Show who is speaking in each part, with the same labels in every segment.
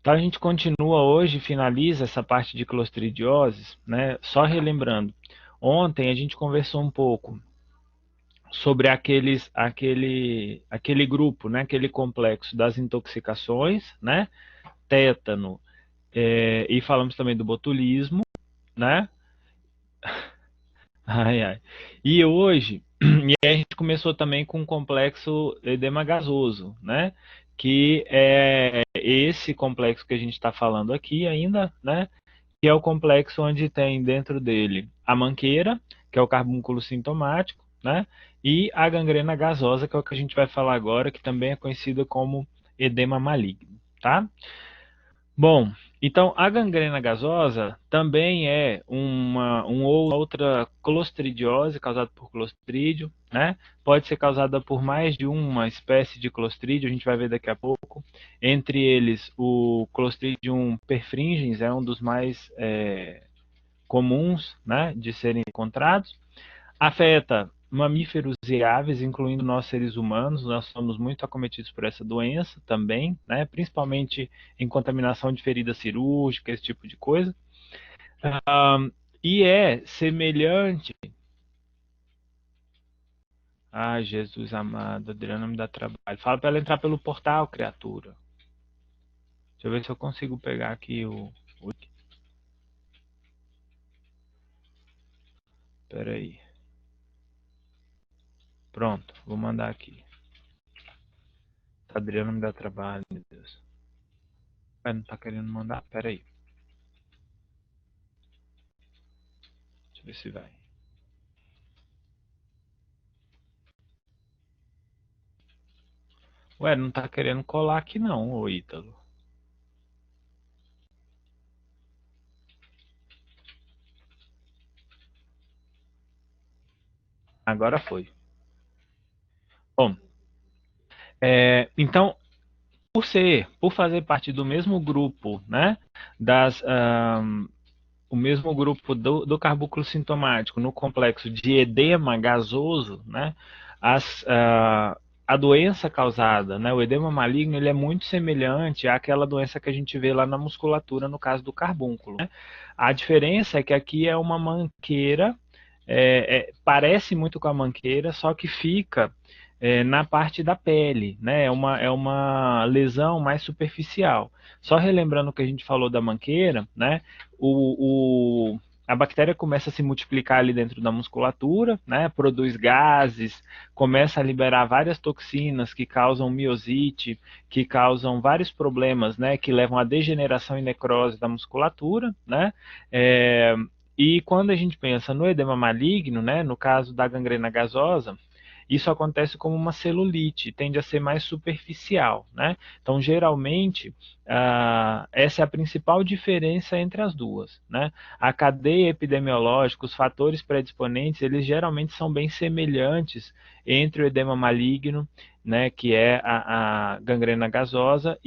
Speaker 1: Então a gente continua hoje, finaliza essa parte de clostridioses, né? Só relembrando, ontem a gente conversou um pouco sobre aquele grupo, né? Aquele complexo das intoxicações, né? Tétano, e falamos também do botulismo, né? Ai, ai. E hoje, e aí a gente começou também com o complexo edema gasoso, né? Que é esse complexo que a gente está falando aqui ainda, né? Que é o complexo onde tem dentro dele a manqueira, que é o carbúnculo sintomático, né? E a gangrena gasosa, que é o que a gente vai falar agora, que também é conhecida como edema maligno, tá? Bom, então a gangrena gasosa também é uma outra clostridiose causada por clostrídio, né? Pode ser causada por mais de uma espécie de clostrídio, a gente vai ver daqui a pouco. Entre eles, o Clostridium perfringens é um dos mais comuns, né, de serem encontrados. Afeta mamíferos e aves, incluindo nós seres humanos, nós somos muito acometidos por essa doença também, né? Principalmente em contaminação de ferida cirúrgica, esse tipo de coisa. E é semelhante. Ai, Jesus amado, Adriana me dá trabalho. Fala para ela entrar pelo portal, criatura. Deixa eu ver se eu consigo pegar aqui o... Pera aí. Pronto, vou mandar aqui. A Adriana me dá trabalho, meu Deus. Não tá querendo mandar? Pera aí. Deixa eu ver se vai. Ué, não tá querendo colar aqui não, ô Ítalo. Agora foi. Bom, então, por fazer parte do mesmo grupo, né, o mesmo grupo do carbúnculo sintomático no complexo de edema gasoso, né, a doença causada, né, o edema maligno, ele é muito semelhante àquela doença que a gente vê lá na musculatura no caso do carbúnculo, né? A diferença é que aqui é uma manqueira, parece muito com a manqueira, só que fica na parte da pele, né? É uma lesão mais superficial. Só relembrando o que a gente falou da manqueira, né? A bactéria começa a se multiplicar ali dentro da musculatura, né? Produz gases, começa a liberar várias toxinas que causam miosite, que causam vários problemas, né? Que levam à degeneração e necrose da musculatura, né? E quando a gente pensa no edema maligno, né? No caso da gangrena gasosa, isso acontece como uma celulite, tende a ser mais superficial, né? Então, geralmente, essa é a principal diferença entre as duas, né? A cadeia epidemiológica, os fatores predisponentes, eles geralmente são bem semelhantes entre o edema maligno, né, que é a gangrena gasosa,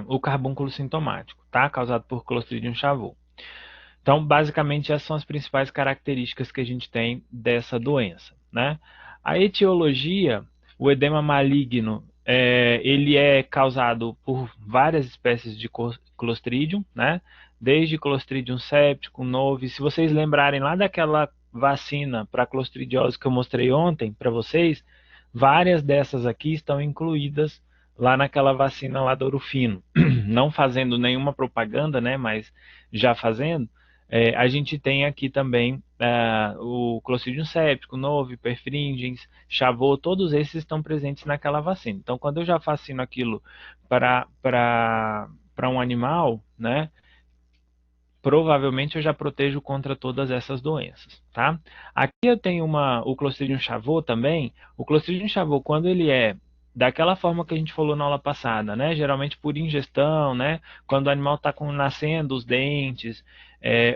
Speaker 1: o carbúnculo sintomático, tá? Causado por Clostridium chavou. Então, basicamente, essas são as principais características que a gente tem dessa doença, né? A etiologia, o edema maligno, ele é causado por várias espécies de Clostridium, né? Desde Clostridium septicum, novi. Se vocês lembrarem lá daquela vacina para clostridiose que eu mostrei ontem para vocês, várias dessas aqui estão incluídas lá naquela vacina lá do Orofino. Não fazendo nenhuma propaganda, né? Mas já fazendo. A gente tem aqui também o Clostridium septicum, novi, perfringens, chavô, todos esses estão presentes naquela vacina. Então, quando eu já vacino aquilo para um animal, né, provavelmente eu já protejo contra todas essas doenças, tá? Aqui eu tenho o Clostridium chavô também. O Clostridium chavô, quando ele é daquela forma que a gente falou na aula passada, né? Geralmente por ingestão, né? Quando o animal está nascendo os dentes,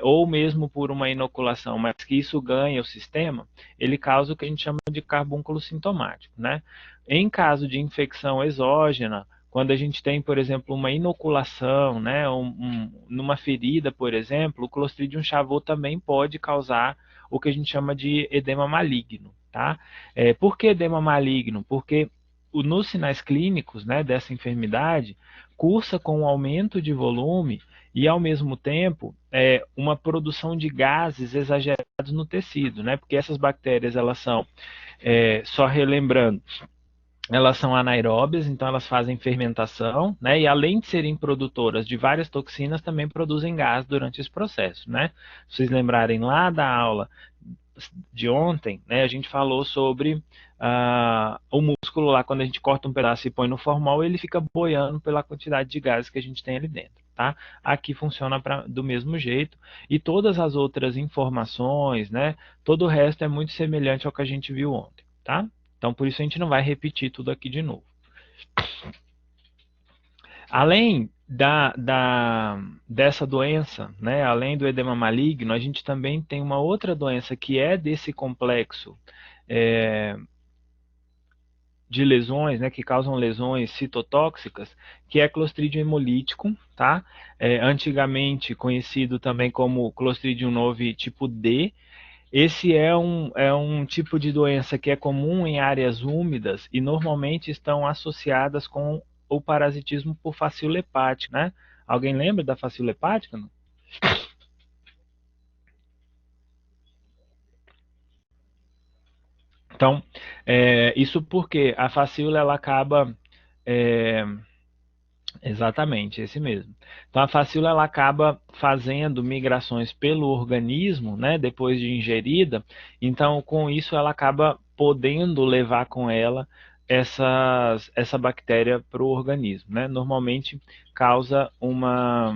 Speaker 1: ou mesmo por uma inoculação, mas que isso ganha o sistema, ele causa o que a gente chama de carbúnculo sintomático, né? Em caso de infecção exógena, quando a gente tem, por exemplo, uma inoculação, né, numa ferida, por exemplo, o Clostridium chavô também pode causar o que a gente chama de edema maligno, tá? Por que edema maligno? Porque nos sinais clínicos, né, dessa enfermidade, cursa com um aumento de volume e, ao mesmo tempo, uma produção de gases exagerados no tecido, né? Porque essas bactérias, elas são, só relembrando, elas são anaeróbias, então elas fazem fermentação, né? E além de serem produtoras de várias toxinas, também produzem gás durante esse processo, né? Se vocês lembrarem lá da aula de ontem, né, a gente falou sobre o músculo lá, quando a gente corta um pedaço e põe no formol, ele fica boiando pela quantidade de gases que a gente tem ali dentro, tá? Aqui funciona do mesmo jeito, e todas as outras informações, né, todo o resto é muito semelhante ao que a gente viu ontem, tá? Então, por isso a gente não vai repetir tudo aqui de novo. Além dessa doença, né, além do edema maligno, a gente também tem uma outra doença que é desse complexo de lesões, né, que causam lesões citotóxicas, que é Clostridium hemolítico, tá? Antigamente conhecido também como Clostridium novi tipo D. Esse é um tipo de doença que é comum em áreas úmidas e normalmente estão associadas com o parasitismo por facíola hepática, né? Alguém lembra da facíola hepática? Não? Então, isso porque a facíola ela acaba exatamente, esse mesmo. Então a facíola ela acaba fazendo migrações pelo organismo, né, depois de ingerida. Então com isso ela acaba podendo levar com ela essa bactéria para o organismo, né? Normalmente causa uma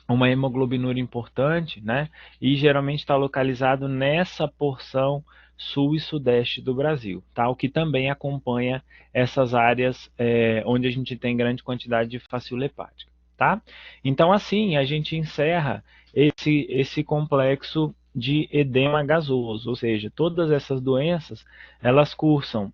Speaker 1: hemoglobinúria importante, né? E geralmente está localizado nessa porção sul e sudeste do Brasil, tá? O que também acompanha essas áreas onde a gente tem grande quantidade de facíola hepática, tá? Então, assim, a gente encerra esse complexo de edema gasoso, ou seja, todas essas doenças, elas cursam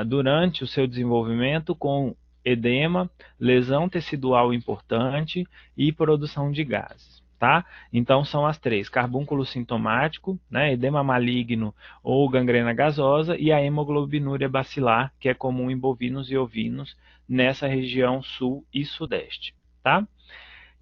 Speaker 1: durante o seu desenvolvimento com edema, lesão tecidual importante e produção de gases. Tá? Então são as três: carbúnculo sintomático, né, edema maligno ou gangrena gasosa, e a hemoglobinúria bacilar, que é comum em bovinos e ovinos nessa região sul e sudeste. Tá?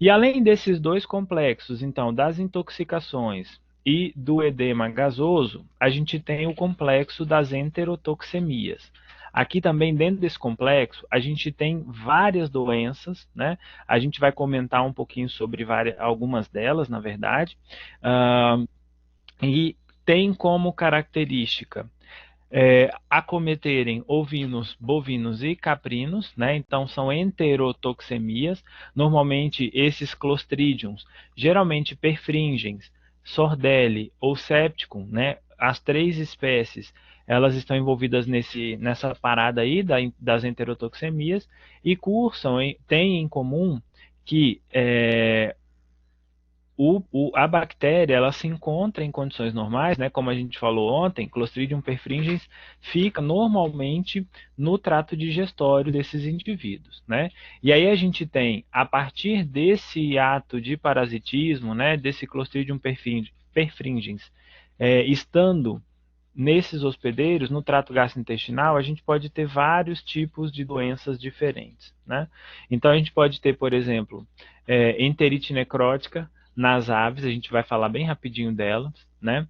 Speaker 1: E além desses dois complexos, então, das intoxicações e do edema gasoso, a gente tem o complexo das enterotoxemias. Aqui também, dentro desse complexo, a gente tem várias doenças, né? A gente vai comentar um pouquinho sobre algumas delas, na verdade, e tem como característica acometerem ovinos, bovinos e caprinos, né? Então são enterotoxemias. Normalmente esses clostridiums, geralmente perfringens, sordelli ou septicum, né? As três espécies, elas estão envolvidas nessa parada aí das enterotoxemias e têm em comum que a bactéria ela se encontra em condições normais, né, como a gente falou ontem, Clostridium perfringens fica normalmente no trato digestório desses indivíduos, né? E aí a gente tem, a partir desse ato de parasitismo, né, desse Clostridium perfringens, estando nesses hospedeiros, no trato gastrointestinal, a gente pode ter vários tipos de doenças diferentes, né? Então a gente pode ter, por exemplo, enterite necrótica nas aves, a gente vai falar bem rapidinho delas, né?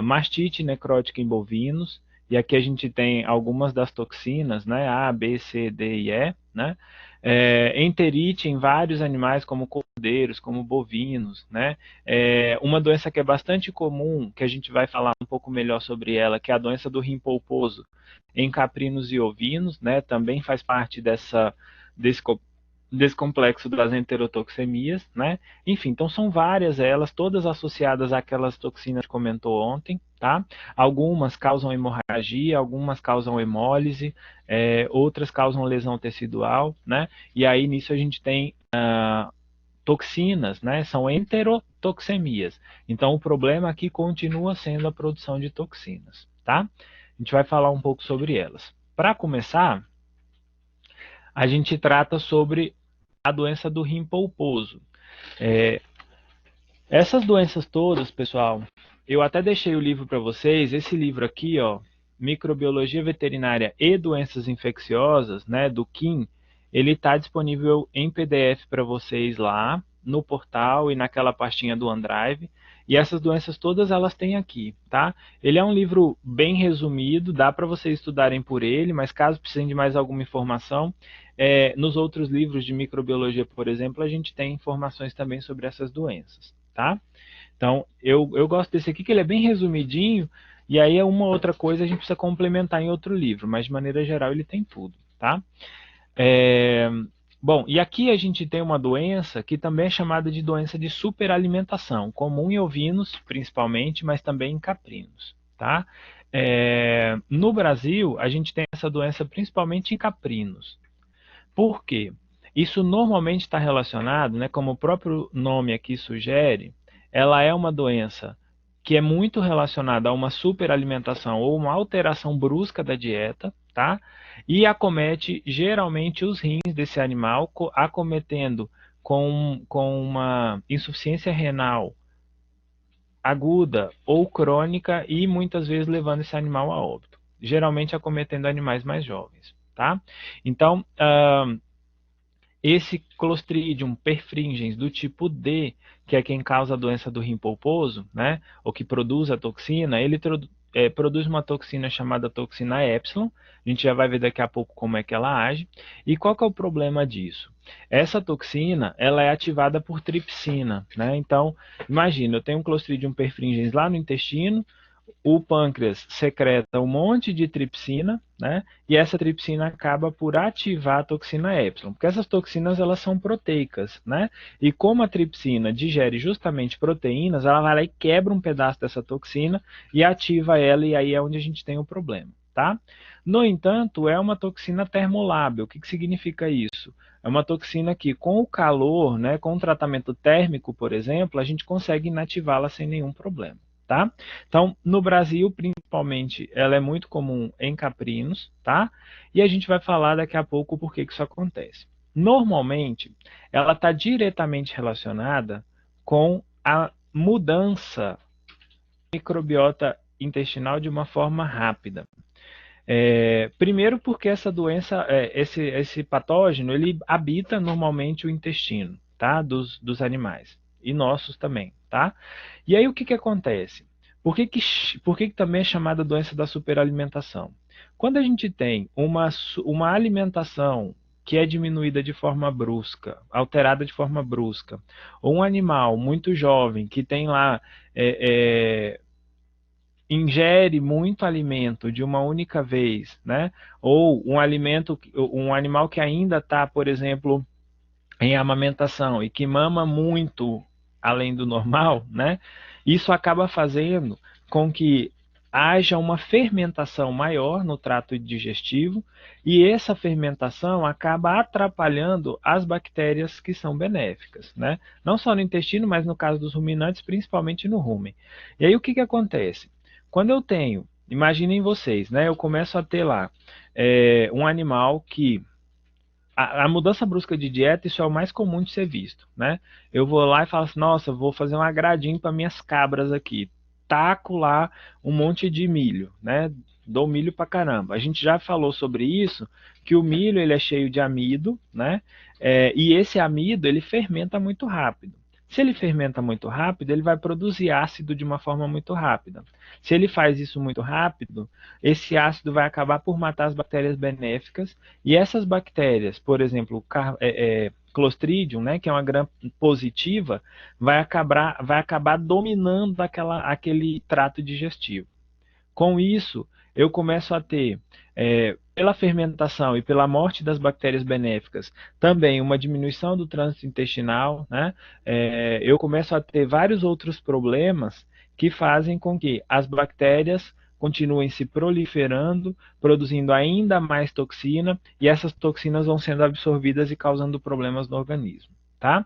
Speaker 1: Mastite necrótica em bovinos, e aqui a gente tem algumas das toxinas, né? A, B, C, D e E, né? Enterite em vários animais, como cordeiros, como bovinos, né? Uma doença que é bastante comum, que a gente vai falar um pouco melhor sobre ela, que é a doença do rim polposo em caprinos e ovinos, né? Também faz parte desse, desse complexo das enterotoxemias, né? Enfim, então são várias elas, todas associadas àquelas toxinas que comentou ontem, tá? Algumas causam hemorragia, algumas causam hemólise, outras causam lesão tecidual, né? E aí nisso a gente tem toxinas, né? São enterotoxemias. Então o problema aqui continua sendo a produção de toxinas, tá? A gente vai falar um pouco sobre elas. Para começar, a gente trata sobre a doença do rim polposo. Essas doenças todas, pessoal, eu até deixei o livro para vocês. Esse livro aqui, ó, Microbiologia Veterinária e Doenças Infecciosas, né, do KIM, ele está disponível em PDF para vocês lá no portal e naquela pastinha do OneDrive. E essas doenças todas elas têm aqui, tá? Ele é um livro bem resumido, dá para vocês estudarem por ele, mas caso precisem de mais alguma informação, nos outros livros de microbiologia, por exemplo, a gente tem informações também sobre essas doenças, tá? Então, eu gosto desse aqui, que ele é bem resumidinho, e aí é uma outra coisa a gente precisa complementar em outro livro, mas de maneira geral ele tem tudo, tá? Bom, e aqui a gente tem uma doença que também é chamada de doença de superalimentação, comum em ovinos, principalmente, mas também em caprinos, tá? No Brasil, a gente tem essa doença principalmente em caprinos. Por quê? Isso normalmente está relacionado, né, como o próprio nome aqui sugere, ela é uma doença que é muito relacionada a uma superalimentação ou uma alteração brusca da dieta, tá? E acomete geralmente os rins desse animal, acometendo com uma insuficiência renal aguda ou crônica e muitas vezes levando esse animal a óbito, geralmente acometendo animais mais jovens, tá? Então, esse Clostridium perfringens do tipo D, que é quem causa a doença do rim polposo, né, ou que produz a toxina, ele produz uma toxina chamada toxina epsilon. A gente já vai ver daqui a pouco como é que ela age. E qual que é o problema disso? Essa toxina, ela é ativada por tripsina, né? Então, imagina, eu tenho um Clostridium perfringens lá no intestino, o pâncreas secreta um monte de tripsina, né? E essa tripsina acaba por ativar a toxina epsilon, porque essas toxinas elas são proteicas, né? E como a tripsina digere justamente proteínas, ela vai lá e quebra um pedaço dessa toxina e ativa ela, e aí é onde a gente tem o problema, tá? No entanto, é uma toxina termolábil. O que significa isso? É uma toxina que, com o calor, né, com o tratamento térmico, por exemplo, a gente consegue inativá-la sem nenhum problema. Tá? Então, no Brasil, principalmente, ela é muito comum em caprinos, tá? E a gente vai falar daqui a pouco por que isso acontece. Normalmente, ela está diretamente relacionada com a mudança da microbiota intestinal de uma forma rápida. Primeiro porque essa doença, esse patógeno, ele habita normalmente o intestino, tá? Dos animais e nossos também, tá? E aí o que acontece? Por que também é chamada doença da superalimentação? Quando a gente tem uma alimentação que é diminuída de forma brusca, alterada de forma brusca, ou um animal muito jovem que tem lá ingere muito alimento de uma única vez, né? Ou um animal que ainda está, por exemplo, em amamentação e que mama muito além do normal, né? Isso acaba fazendo com que haja uma fermentação maior no trato digestivo e essa fermentação acaba atrapalhando as bactérias que são benéficas, né? Não só no intestino, mas no caso dos ruminantes, principalmente no rumen. E aí o que acontece? Quando eu tenho, imaginem vocês, né? Eu começo a ter lá um animal que a mudança brusca de dieta, isso é o mais comum de ser visto, né? Eu vou lá e falo assim, nossa, vou fazer um agradinho para minhas cabras aqui. Taco lá um monte de milho, né? Dou milho pra caramba. A gente já falou sobre isso, que o milho ele é cheio de amido, né? E esse amido ele fermenta muito rápido. Se ele fermenta muito rápido, ele vai produzir ácido de uma forma muito rápida. Se ele faz isso muito rápido, esse ácido vai acabar por matar as bactérias benéficas e essas bactérias, por exemplo, Clostridium, né, que é uma gram positiva, vai acabar dominando aquele trato digestivo. Com isso, eu começo a ter, pela fermentação e pela morte das bactérias benéficas, também uma diminuição do trânsito intestinal, né? Eu começo a ter vários outros problemas que fazem com que as bactérias continuem se proliferando, produzindo ainda mais toxina, e essas toxinas vão sendo absorvidas e causando problemas no organismo. Tá?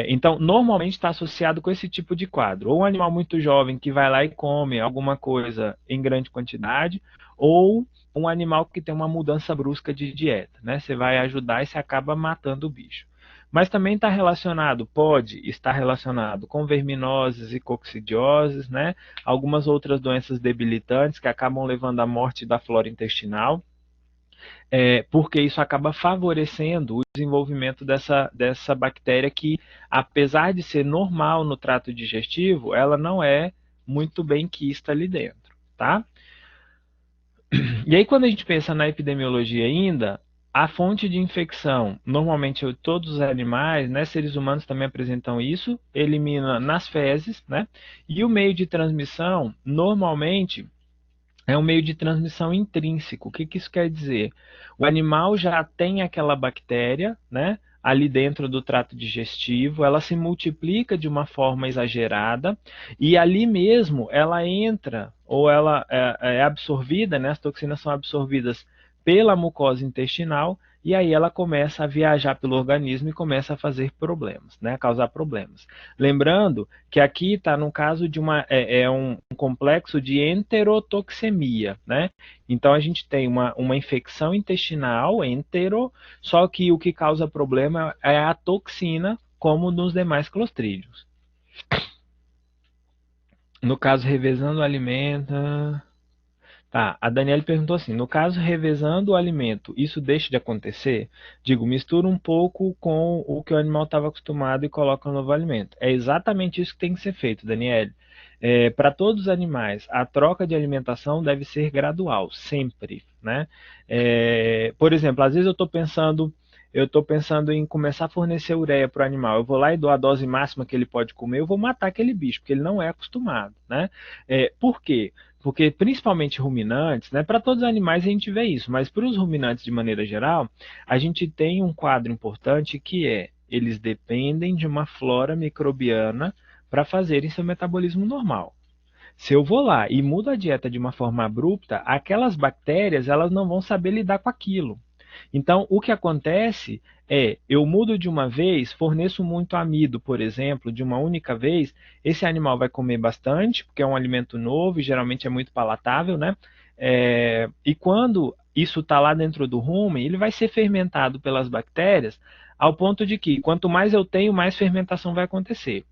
Speaker 1: Então, normalmente está associado com esse tipo de quadro. Ou um animal muito jovem que vai lá e come alguma coisa em grande quantidade, ou um animal que tem uma mudança brusca de dieta. Né? Você vai ajudar e você acaba matando o bicho. Mas também está relacionado, pode estar relacionado com verminoses e coccidioses, né? Algumas outras doenças debilitantes que acabam levando à morte da flora intestinal, porque isso acaba favorecendo o desenvolvimento dessa bactéria que, apesar de ser normal no trato digestivo, ela não é muito bem quista ali dentro, tá? E aí, quando a gente pensa na epidemiologia ainda, a fonte de infecção, normalmente todos os animais, né, seres humanos também apresentam isso, elimina nas fezes, né? E o meio de transmissão, normalmente, é um meio de transmissão intrínseco. O que que isso quer dizer? O animal já tem aquela bactéria, né, ali dentro do trato digestivo, ela se multiplica de uma forma exagerada e ali mesmo ela entra ou ela é absorvida, né, as toxinas são absorvidas pela mucosa intestinal e aí ela começa a viajar pelo organismo e começa a fazer problemas, né, a causar problemas. Lembrando que aqui está no caso de um complexo de enterotoxemia, né? Então a gente tem uma infecção intestinal, entero, só que o que causa problema é a toxina, como nos demais clostrídios. No caso, revezando o alimento. Tá, a Daniela perguntou assim: no caso, revezando o alimento, isso deixa de acontecer? Digo, mistura um pouco com o que o animal estava acostumado e coloca um novo alimento. É exatamente isso que tem que ser feito, Daniela. Para todos os animais, a troca de alimentação deve ser gradual, sempre, né? Por exemplo, às vezes eu estou pensando em começar a fornecer ureia para o animal. Eu vou lá e dou a dose máxima que ele pode comer, eu vou matar aquele bicho, porque ele não é acostumado, né? Por quê? Porque principalmente ruminantes, né, para todos os animais a gente vê isso, mas para os ruminantes de maneira geral, a gente tem um quadro importante que é eles dependem de uma flora microbiana para fazerem seu metabolismo normal. Se eu vou lá e mudo a dieta de uma forma abrupta, aquelas bactérias elas não vão saber lidar com aquilo. Então, o que acontece é, eu mudo de uma vez, forneço muito amido, por exemplo, de uma única vez, esse animal vai comer bastante, porque é um alimento novo e geralmente é muito palatável, né? E quando isso está lá dentro do rumen, ele vai ser fermentado pelas bactérias, ao ponto de que quanto mais eu tenho, mais fermentação vai acontecer.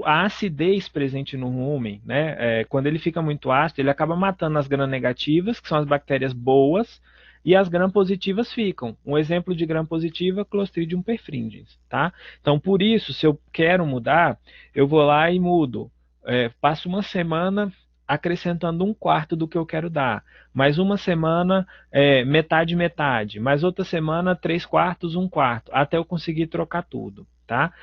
Speaker 1: A acidez presente no rumen, né, quando ele fica muito ácido, ele acaba matando as gram-negativas, que são as bactérias boas, e as gram-positivas ficam. Um exemplo de gram-positiva, Clostridium perfringens, tá? Então, por isso, se eu quero mudar, eu vou lá e mudo. Passo uma semana acrescentando um quarto do que eu quero dar. Mais uma semana, metade, metade. Mais outra semana, três quartos, um quarto. Até eu conseguir trocar tudo, tá?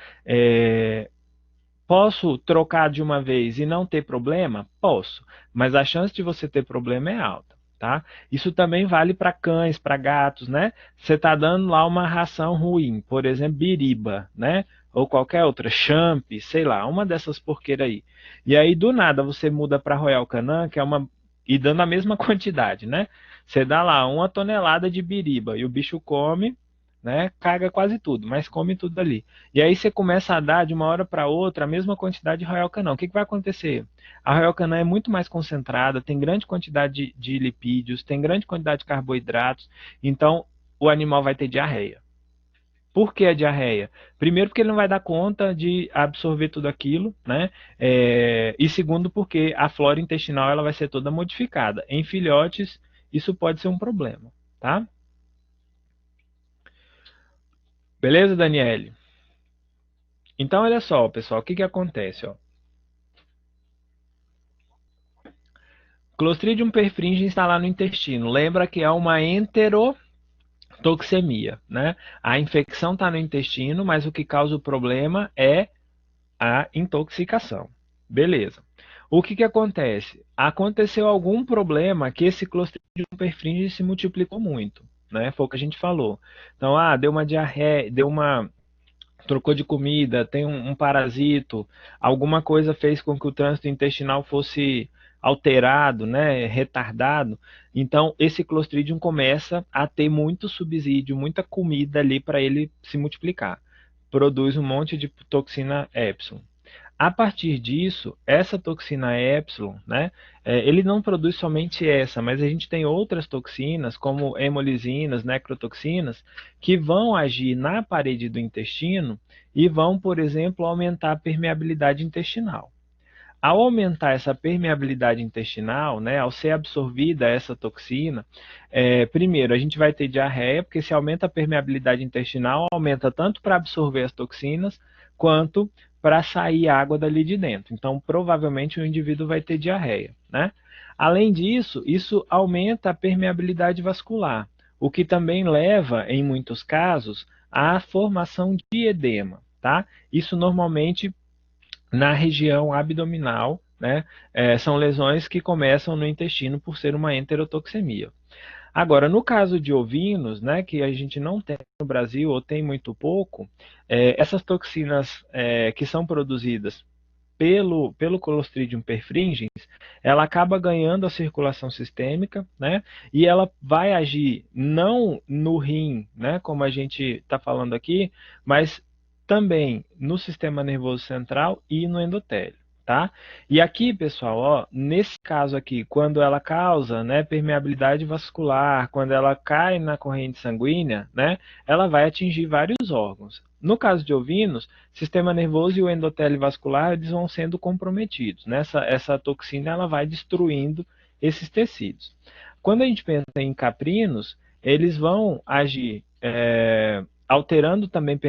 Speaker 1: Posso trocar de uma vez e não ter problema? Posso, mas a chance de você ter problema é alta, tá? Isso também vale para cães, para gatos, né? Você está dando lá uma ração ruim, por exemplo, biriba, né? Ou qualquer outra, champ, sei lá, uma dessas porqueiras aí. E aí, do nada, você muda para Royal Canin, que é uma. E dando a mesma quantidade, né? Você dá lá 1 tonelada de biriba e o bicho come, né? Caga quase tudo, mas come tudo ali. E aí você começa a dar de uma hora para outra a mesma quantidade de Royal Canin. O que, que vai acontecer? A Royal Canin é muito mais concentrada, tem grande quantidade de lipídios, tem grande quantidade de carboidratos, então o animal vai ter diarreia. Por que a diarreia? Primeiro, porque ele não vai dar conta de absorver tudo aquilo, né? E segundo, porque a flora intestinal ela vai ser toda modificada. Em filhotes, isso pode ser um problema, tá? Beleza, Daniele? Então, olha só, pessoal, o que que acontece, ó? Clostridium perfringens está lá no intestino. Lembra que é uma enterotoxemia, né? A infecção está no intestino, mas o que causa o problema é a intoxicação. Beleza. O que que acontece? Aconteceu algum problema que esse Clostridium perfringens se multiplicou muito, né? Foi o que a gente falou. Então, deu uma diarreia, trocou de comida, tem um parasito, alguma coisa fez com que o trânsito intestinal fosse alterado, né, retardado, então esse Clostridium começa a ter muito subsídio, muita comida ali para ele se multiplicar. Produz um monte de toxina Epsilon. A partir disso, essa toxina epsilon, né, ele não produz somente essa, mas a gente tem outras toxinas, como hemolisinas, necrotoxinas, que vão agir na parede do intestino e vão, por exemplo, aumentar a permeabilidade intestinal. Ao aumentar essa permeabilidade intestinal, né, ao ser absorvida essa toxina, primeiro a gente vai ter diarreia, porque se aumenta a permeabilidade intestinal, aumenta tanto para absorver as toxinas, quanto para sair água dali de dentro. Então, provavelmente o indivíduo vai ter diarreia, né? Além disso, isso aumenta a permeabilidade vascular, o que também leva, em muitos casos, à formação de edema, tá? Isso normalmente na região abdominal, né? São lesões que começam no intestino por ser uma enterotoxemia. Agora, no caso de ovinos, né, que a gente não tem no Brasil ou tem muito pouco, essas toxinas que são produzidas pelo Clostridium perfringens, ela acaba ganhando a circulação sistêmica, né? E ela vai agir não no rim, né, como a gente está falando aqui, mas também no sistema nervoso central e no endotélio, tá? E aqui, pessoal, ó, nesse caso aqui, quando ela causa, né, permeabilidade vascular, quando ela cai na corrente sanguínea, né, ela vai atingir vários órgãos. No caso de ovinos, sistema nervoso e o endotélio vascular eles vão sendo comprometidos, né? Essa toxina ela vai destruindo esses tecidos. Quando a gente pensa em caprinos, eles vão agir alterando também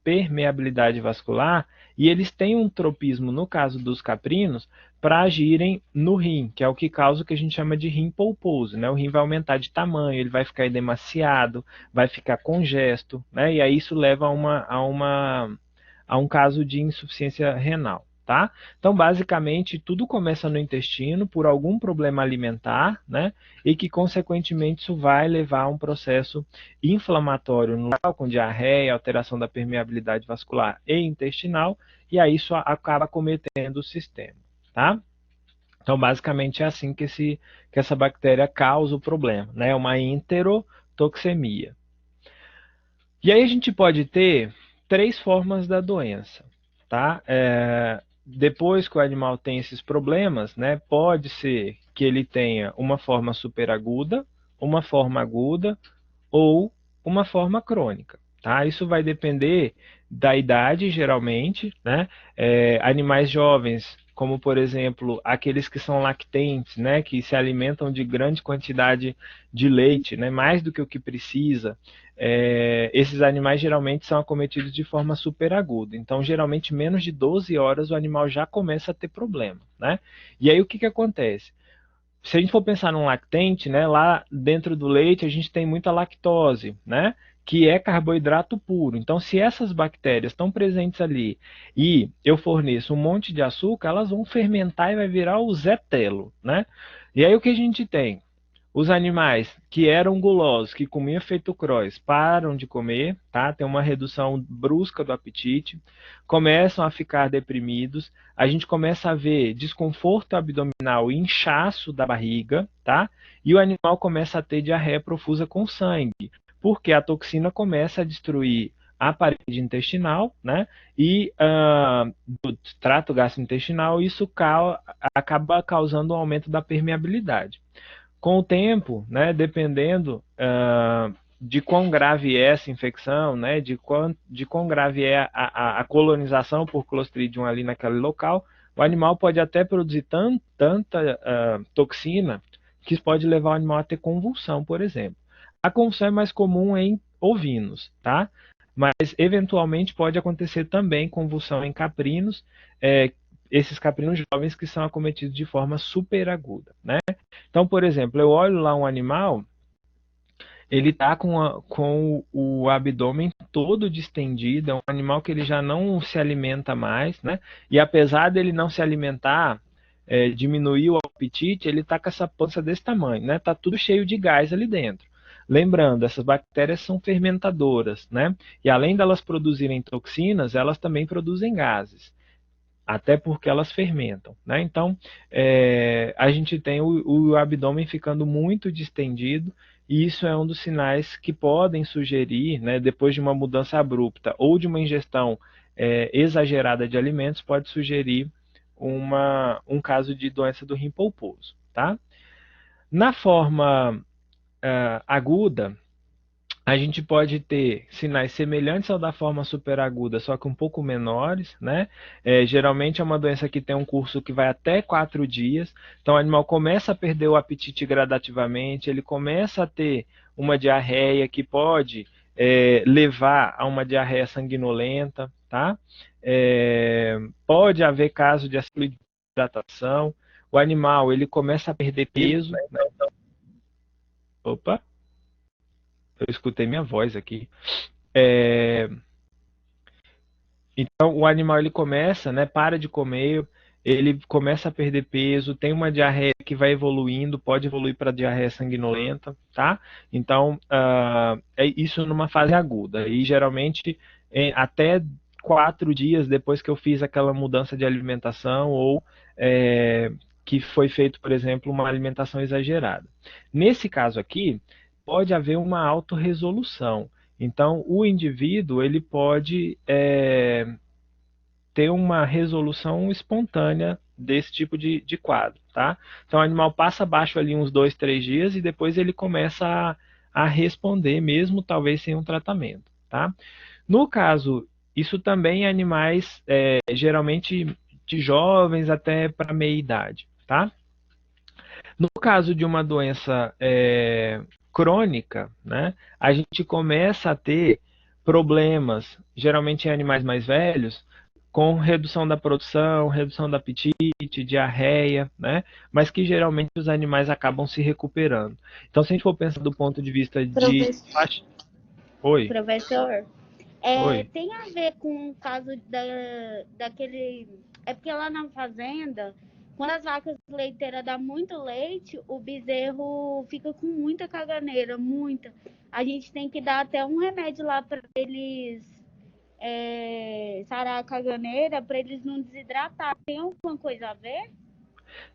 Speaker 1: permeabilidade vascular e eles têm um tropismo, no caso dos caprinos, para agirem no rim, que é o que causa o que a gente chama de rim polposo, né? O rim vai aumentar de tamanho, ele vai ficar edemaciado, vai ficar congesto, né? E aí isso leva a um caso de insuficiência renal, tá? Então, basicamente, tudo começa no intestino por algum problema alimentar, né? E que, consequentemente, isso vai levar a um processo inflamatório no local, com diarreia, alteração da permeabilidade vascular e intestinal, e aí isso acaba cometendo o sistema, tá? Então, basicamente, é assim que essa bactéria causa o problema, né? Uma enterotoxemia. E aí a gente pode ter três formas da doença, tá? Depois que o animal tem esses problemas, né, pode ser que ele tenha uma forma superaguda, uma forma aguda ou uma forma crônica, tá? Isso vai depender da idade, geralmente, né? Animais jovens, como por exemplo, aqueles que são lactentes, né, que se alimentam de grande quantidade de leite, né, mais do que o que precisa, esses animais geralmente são acometidos de forma superaguda. Então, geralmente, menos de 12 horas o animal já começa a ter problema, né? E aí, o que acontece? Se a gente for pensar num lactente, né, lá dentro do leite a gente tem muita lactose, né, que é carboidrato puro. Então, se essas bactérias estão presentes ali e eu forneço um monte de açúcar, elas vão fermentar e vai virar o zetelo, né? E aí o que a gente tem? Os animais que eram gulosos, que comiam feito cross, param de comer, tá? Tem uma redução brusca do apetite, começam a ficar deprimidos, a gente começa a ver desconforto abdominal e inchaço da barriga, tá? E o animal começa a ter diarreia profusa com sangue, porque a toxina começa a destruir a parede intestinal, né? E do trato gastrointestinal, isso acaba causando um aumento da permeabilidade. Com o tempo, né, dependendo de quão grave é essa infecção, né, de quão grave é a colonização por Clostridium ali naquele local, o animal pode até produzir tanta toxina que isso pode levar o animal a ter convulsão, por exemplo. A convulsão é mais comum em ovinos, tá? Mas eventualmente pode acontecer também convulsão em caprinos, esses caprinos jovens que são acometidos de forma superaguda, né? Então, por exemplo, eu olho lá um animal, ele está com o abdômen todo distendido, é um animal que ele já não se alimenta mais, né? E apesar dele não se alimentar, diminuir o apetite, ele está com essa pança desse tamanho, né? Tá tudo cheio de gás ali dentro. Lembrando, essas bactérias são fermentadoras, né? E além delas produzirem toxinas, elas também produzem gases, até porque elas fermentam, né? Então, a gente tem o abdômen ficando muito distendido, e isso é um dos sinais que podem sugerir, né, depois de uma mudança abrupta ou de uma ingestão exagerada de alimentos pode sugerir um caso de doença do rim polposo, tá? Na forma aguda, a gente pode ter sinais semelhantes ao da forma superaguda, só que um pouco menores, né? Geralmente é uma doença que tem um curso que vai até 4 dias, então o animal começa a perder o apetite gradativamente, ele começa a ter uma diarreia que pode levar a uma diarreia sanguinolenta, tá? Pode haver caso de desidratação, o animal ele começa a perder peso, né? Opa, eu escutei minha voz aqui. Então o animal ele começa, né, para de comer, ele começa a perder peso, tem uma diarreia que vai evoluindo, pode evoluir para diarreia sanguinolenta, tá? Então é isso numa fase aguda e geralmente até 4 dias depois que eu fiz aquela mudança de alimentação ou que foi feito, por exemplo, uma alimentação exagerada. Nesse caso aqui, pode haver uma autorresolução. Então, o indivíduo ele pode ter uma resolução espontânea desse tipo de quadro, tá? Então, o animal passa abaixo ali uns 2, 3 dias e depois ele começa a responder, mesmo talvez sem um tratamento, tá? No caso, isso também em animais geralmente de jovens até para meia idade, tá? No caso de uma doença crônica, né, a gente começa a ter problemas, geralmente em animais mais velhos, com redução da produção, redução do apetite, diarreia, né, mas que geralmente os animais acabam se recuperando. Então, se a gente for pensar do ponto de vista de... Oi,
Speaker 2: Professor,
Speaker 1: oi.
Speaker 2: tem a ver com o caso daquele. É porque lá na fazenda, quando as vacas leiteiras dão muito leite, o bezerro fica com muita caganeira, muita. A gente tem que dar até um remédio lá para eles sarar a caganeira, para eles não desidratar. Tem alguma coisa a ver?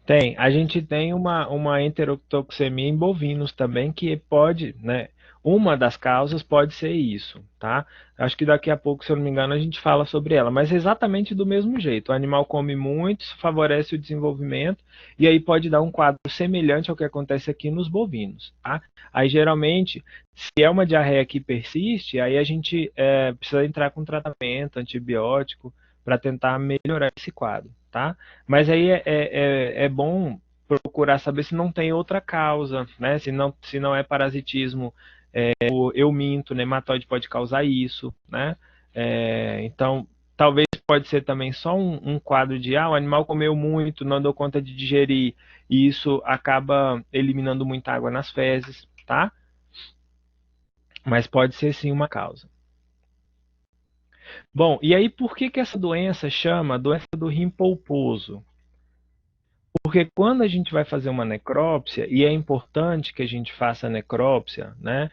Speaker 1: Tem. A gente tem uma enterotoxemia em bovinos também, que pode, né? Uma das causas pode ser isso, tá? Acho que daqui a pouco, se eu não me engano, a gente fala sobre ela, mas exatamente do mesmo jeito. O animal come muito, isso favorece o desenvolvimento, e aí pode dar um quadro semelhante ao que acontece aqui nos bovinos, tá? Aí, geralmente, se é uma diarreia que persiste, aí a gente precisa entrar com tratamento antibiótico para tentar melhorar esse quadro, tá? Mas aí é bom procurar saber se não tem outra causa, né? Se não é parasitismo, o euminto, nematóide pode causar isso, né? Então, talvez pode ser também só um quadro de, o animal comeu muito, não deu conta de digerir, e isso acaba eliminando muita água nas fezes, tá? Mas pode ser sim uma causa. Bom, e aí por que essa doença chama doença do rim polposo? Porque quando a gente vai fazer uma necrópsia, e é importante que a gente faça a necrópsia, né?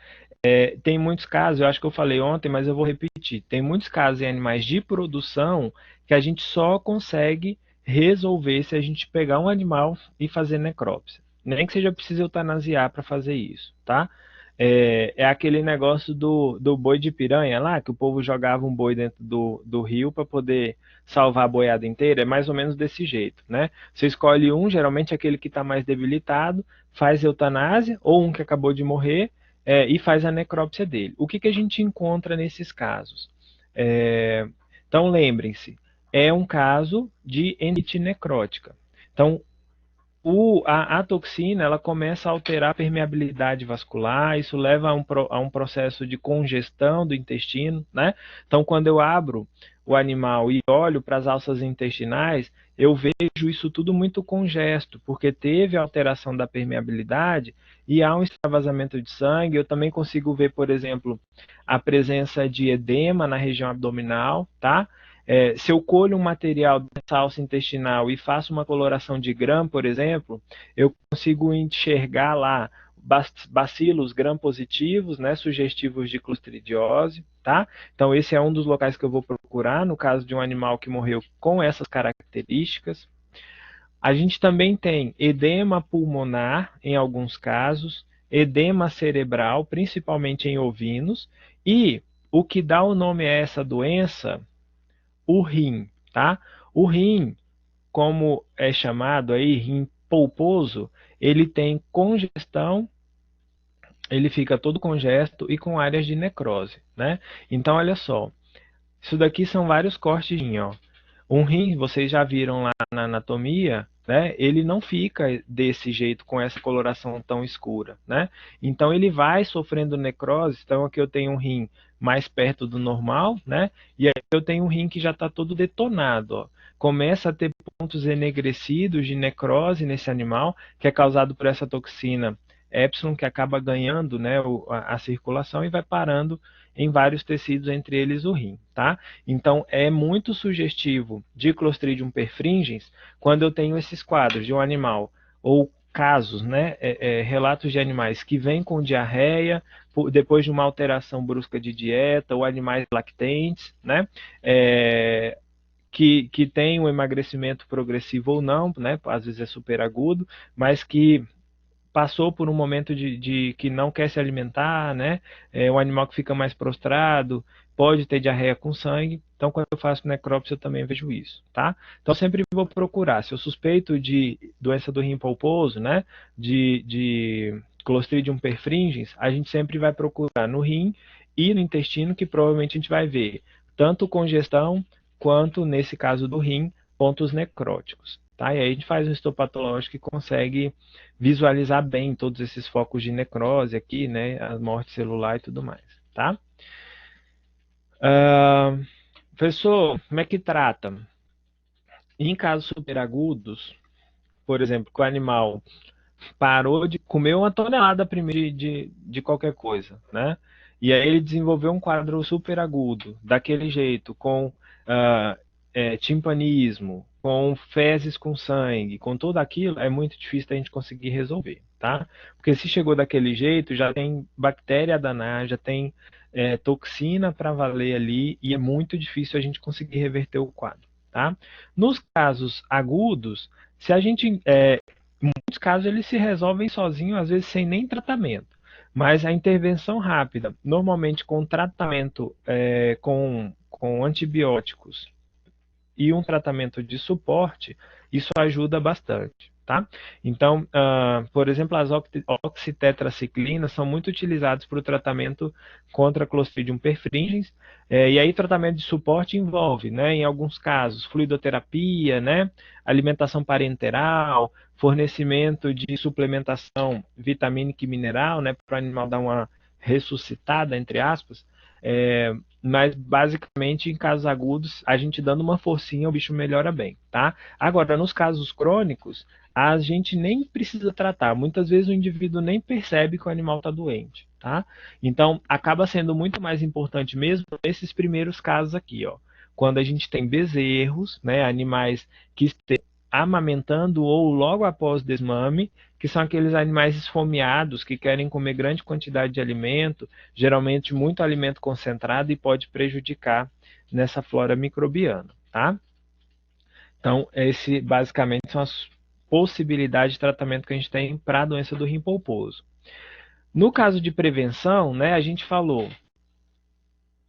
Speaker 1: Tem muitos casos, eu acho que eu falei ontem, mas eu vou repetir. Tem muitos casos em animais de produção que a gente só consegue resolver se a gente pegar um animal e fazer necrópsia. Nem que seja preciso eutanasiar para fazer isso, tá? É aquele negócio do boi de piranha lá, que o povo jogava um boi dentro do rio para poder salvar a boiada inteira. É mais ou menos desse jeito, né? Você escolhe um, geralmente aquele que está mais debilitado, faz eutanásia, ou um que acabou de morrer, e faz a necrópsia dele. O que a gente encontra nesses casos? Então, lembrem-se, é um caso de endite necrótica. Então, a toxina ela começa a alterar a permeabilidade vascular, isso leva a um processo de congestão do intestino, né? Então, quando eu abro o animal e olho para as alças intestinais, eu vejo isso tudo muito congesto, porque teve alteração da permeabilidade e há um extravasamento de sangue. Eu também consigo ver, por exemplo, a presença de edema na região abdominal, tá? Se eu colho um material dessa alça intestinal e faço uma coloração de Gram, por exemplo, eu consigo enxergar lá bacilos gram-positivos, né, sugestivos de clostridiose, tá? Então esse é um dos locais que eu vou procurar no caso de um animal que morreu com essas características. A gente também tem edema pulmonar em alguns casos, edema cerebral, principalmente em ovinos, e o que dá o nome a essa doença o rim, tá? O rim, como é chamado aí, rim polposo, ele tem congestão, ele fica todo congesto e com áreas de necrose, né? Então, olha só, isso daqui são vários cortes de rim, ó. Um rim, vocês já viram lá na anatomia, né? Ele não fica desse jeito, com essa coloração tão escura, né? Então ele vai sofrendo necrose. Então aqui eu tenho um rim mais perto do normal, né? E aqui eu tenho um rim que já está todo detonado, ó. Começa a ter pontos enegrecidos de necrose nesse animal, que é causado por essa toxina epsilon, que acaba ganhando, né, a circulação e vai parando em vários tecidos, entre eles o rim, tá? Então, é muito sugestivo de Clostridium perfringens quando eu tenho esses quadros de um animal, ou casos, né, relatos de animais que vêm com diarreia, depois de uma alteração brusca de dieta, ou animais lactentes, né, que tem um emagrecimento progressivo ou não, né, às vezes é super agudo, mas que passou por um momento de que não quer se alimentar, né? Um animal que fica mais prostrado, pode ter diarreia com sangue. Então, quando eu faço necrópsia, eu também vejo isso, tá? Então, sempre vou procurar. Se eu suspeito de doença do rim polposo, né? De Clostridium perfringens, a gente sempre vai procurar no rim e no intestino, que provavelmente a gente vai ver tanto congestão quanto, nesse caso do rim, pontos necróticos. Tá? E aí a gente faz um histopatológico e consegue visualizar bem todos esses focos de necrose aqui, né? A morte celular e tudo mais, tá? Professor, como é que trata? Em casos superagudos, por exemplo, que o animal parou de comer uma tonelada primeiro de qualquer coisa, né? E aí ele desenvolveu um quadro superagudo, daquele jeito, com timpanismo, com fezes com sangue, com tudo aquilo, é muito difícil a gente conseguir resolver, tá? Porque se chegou daquele jeito, já tem bactéria a danar, já tem toxina para valer ali, e é muito difícil a gente conseguir reverter o quadro, tá? Nos casos agudos, se a gente, em muitos casos eles se resolvem sozinhos, às vezes sem nem tratamento. Mas a intervenção rápida, normalmente com tratamento com antibióticos e um tratamento de suporte, isso ajuda bastante, tá? Então, por exemplo, as oxitetraciclinas são muito utilizadas para o tratamento contra Clostridium perfringens, e aí tratamento de suporte envolve, né, em alguns casos, fluidoterapia, né, alimentação parenteral, fornecimento de suplementação vitamínica e mineral, né, para o animal dar uma ressuscitada, entre aspas, mas basicamente em casos agudos, a gente dando uma forcinha, o bicho melhora bem, tá? Agora, nos casos crônicos, a gente nem precisa tratar. Muitas vezes o indivíduo nem percebe que o animal está doente, tá? Então, acaba sendo muito mais importante mesmo nesses primeiros casos aqui, ó. Quando a gente tem bezerros, né, animais que estejam amamentando ou logo após desmame, que são aqueles animais esfomeados que querem comer grande quantidade de alimento, geralmente muito alimento concentrado, e pode prejudicar nessa flora microbiana, tá? Então, esse basicamente são as possibilidades de tratamento que a gente tem para a doença do rim polposo. No caso de prevenção, né, a gente falou,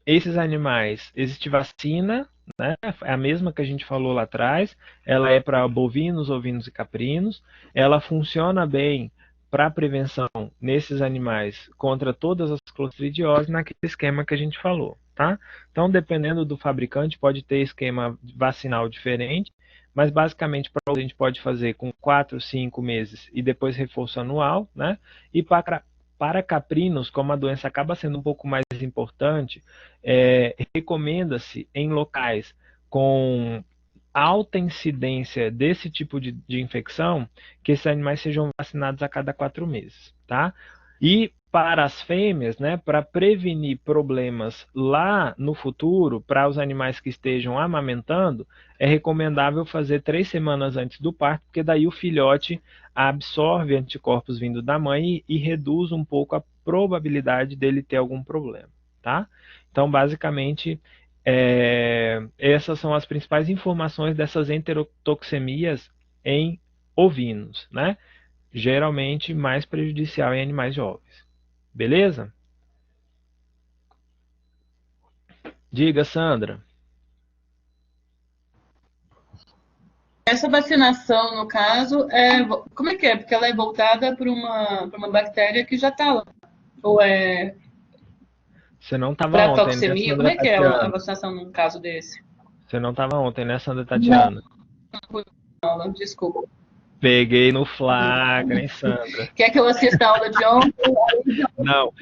Speaker 1: esses animais, existe vacina, né, é a mesma que a gente falou lá atrás, ela é para bovinos, ovinos e caprinos, ela funciona bem para prevenção nesses animais contra todas as clostridioses naquele esquema que a gente falou, tá? Então, dependendo do fabricante, pode ter esquema vacinal diferente, mas basicamente a gente pode fazer com 4, 5 meses e depois reforço anual, né? E para caprinos, como a doença acaba sendo um pouco mais importante, recomenda-se em locais com alta incidência desse tipo de infecção que esses animais sejam vacinados a cada 4 meses, tá? E para as fêmeas, né, para prevenir problemas lá no futuro, para os animais que estejam amamentando, é recomendável fazer 3 semanas antes do parto, porque daí o filhote absorve anticorpos vindo da mãe e reduz um pouco a probabilidade dele ter algum problema, tá? Então, basicamente, essas são as principais informações dessas enterotoxemias em ovinos, né? Geralmente mais prejudicial em animais jovens. Beleza? Diga, Sandra.
Speaker 3: essa vacinação, no caso, como é que é? Porque ela é voltada para uma bactéria que já está lá. Ou é
Speaker 1: Você não estava
Speaker 3: para
Speaker 1: ontem, né,
Speaker 3: toxemia? Como
Speaker 1: Sandra
Speaker 3: é que é a
Speaker 1: Tatiana?
Speaker 3: vacinação num caso desse?
Speaker 1: Você não estava ontem, né, Sandra
Speaker 3: Não,
Speaker 1: Tatiana?
Speaker 3: aula, desculpa.
Speaker 1: Peguei no flagra, hein, Sandra?
Speaker 3: Quer que eu assista a aula de ontem?
Speaker 1: Não,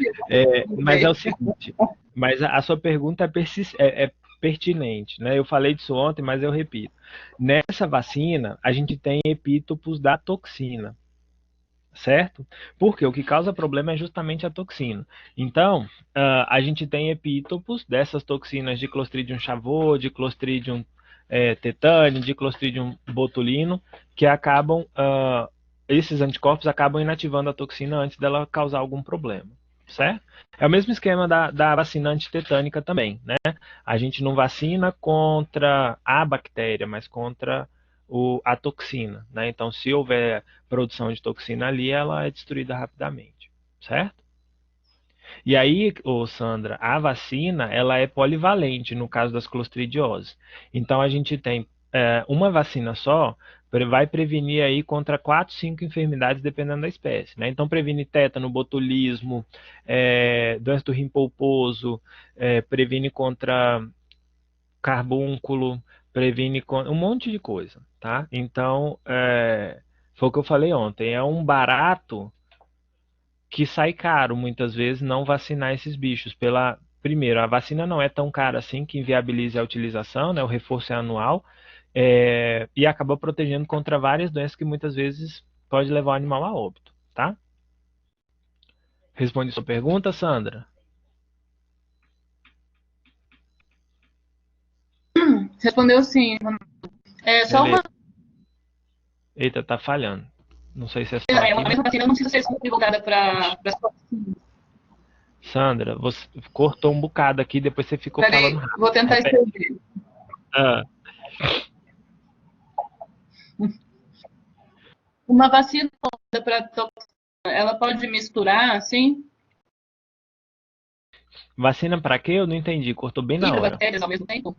Speaker 1: mas é o seguinte, mas a sua pergunta é pertinente, né? Eu falei disso ontem, mas eu repito. Nessa vacina, a gente tem epítopos da toxina, certo? Porque o que causa problema é justamente a toxina. Então, a gente tem epítopos dessas toxinas de Clostridium chavô, de Clostridium tetani, de Clostridium botulino, que acabam, esses anticorpos acabam inativando a toxina antes dela causar algum problema, certo? É o mesmo esquema da vacina antitetânica também, né? A gente não vacina contra a bactéria, mas contra a toxina, né? Então, se houver produção de toxina ali, ela é destruída rapidamente, certo? E aí, Sandra, a vacina, ela é polivalente no caso das clostridioses. Então, a gente tem uma vacina só, vai prevenir aí contra 4, 5 enfermidades, dependendo da espécie, né? Então, previne tétano, botulismo, doença do rim polposo, previne contra carbúnculo, previne um monte de coisa, tá? Então, foi o que eu falei ontem, é um barato que sai caro muitas vezes não vacinar esses bichos. Primeiro, a vacina não é tão cara assim que inviabilize a utilização, né? O reforço é anual, e acaba protegendo contra várias doenças que muitas vezes pode levar o animal a óbito, tá? Responde sua pergunta, Sandra?
Speaker 3: Respondeu sim. Só uma.
Speaker 1: Eita, tá falhando. Não sei se é só aqui.
Speaker 3: A mesma vacina não precisa ser sempre voltada para as toxinas.
Speaker 1: Sandra, você cortou um bocado aqui, depois você ficou falando rápido.
Speaker 3: Vou tentar escrever. Uma vacina para toxina, ela pode misturar, assim?
Speaker 1: Vacina para quê? Eu não entendi, cortou bem na hora.
Speaker 3: Bactérias ao mesmo tempo?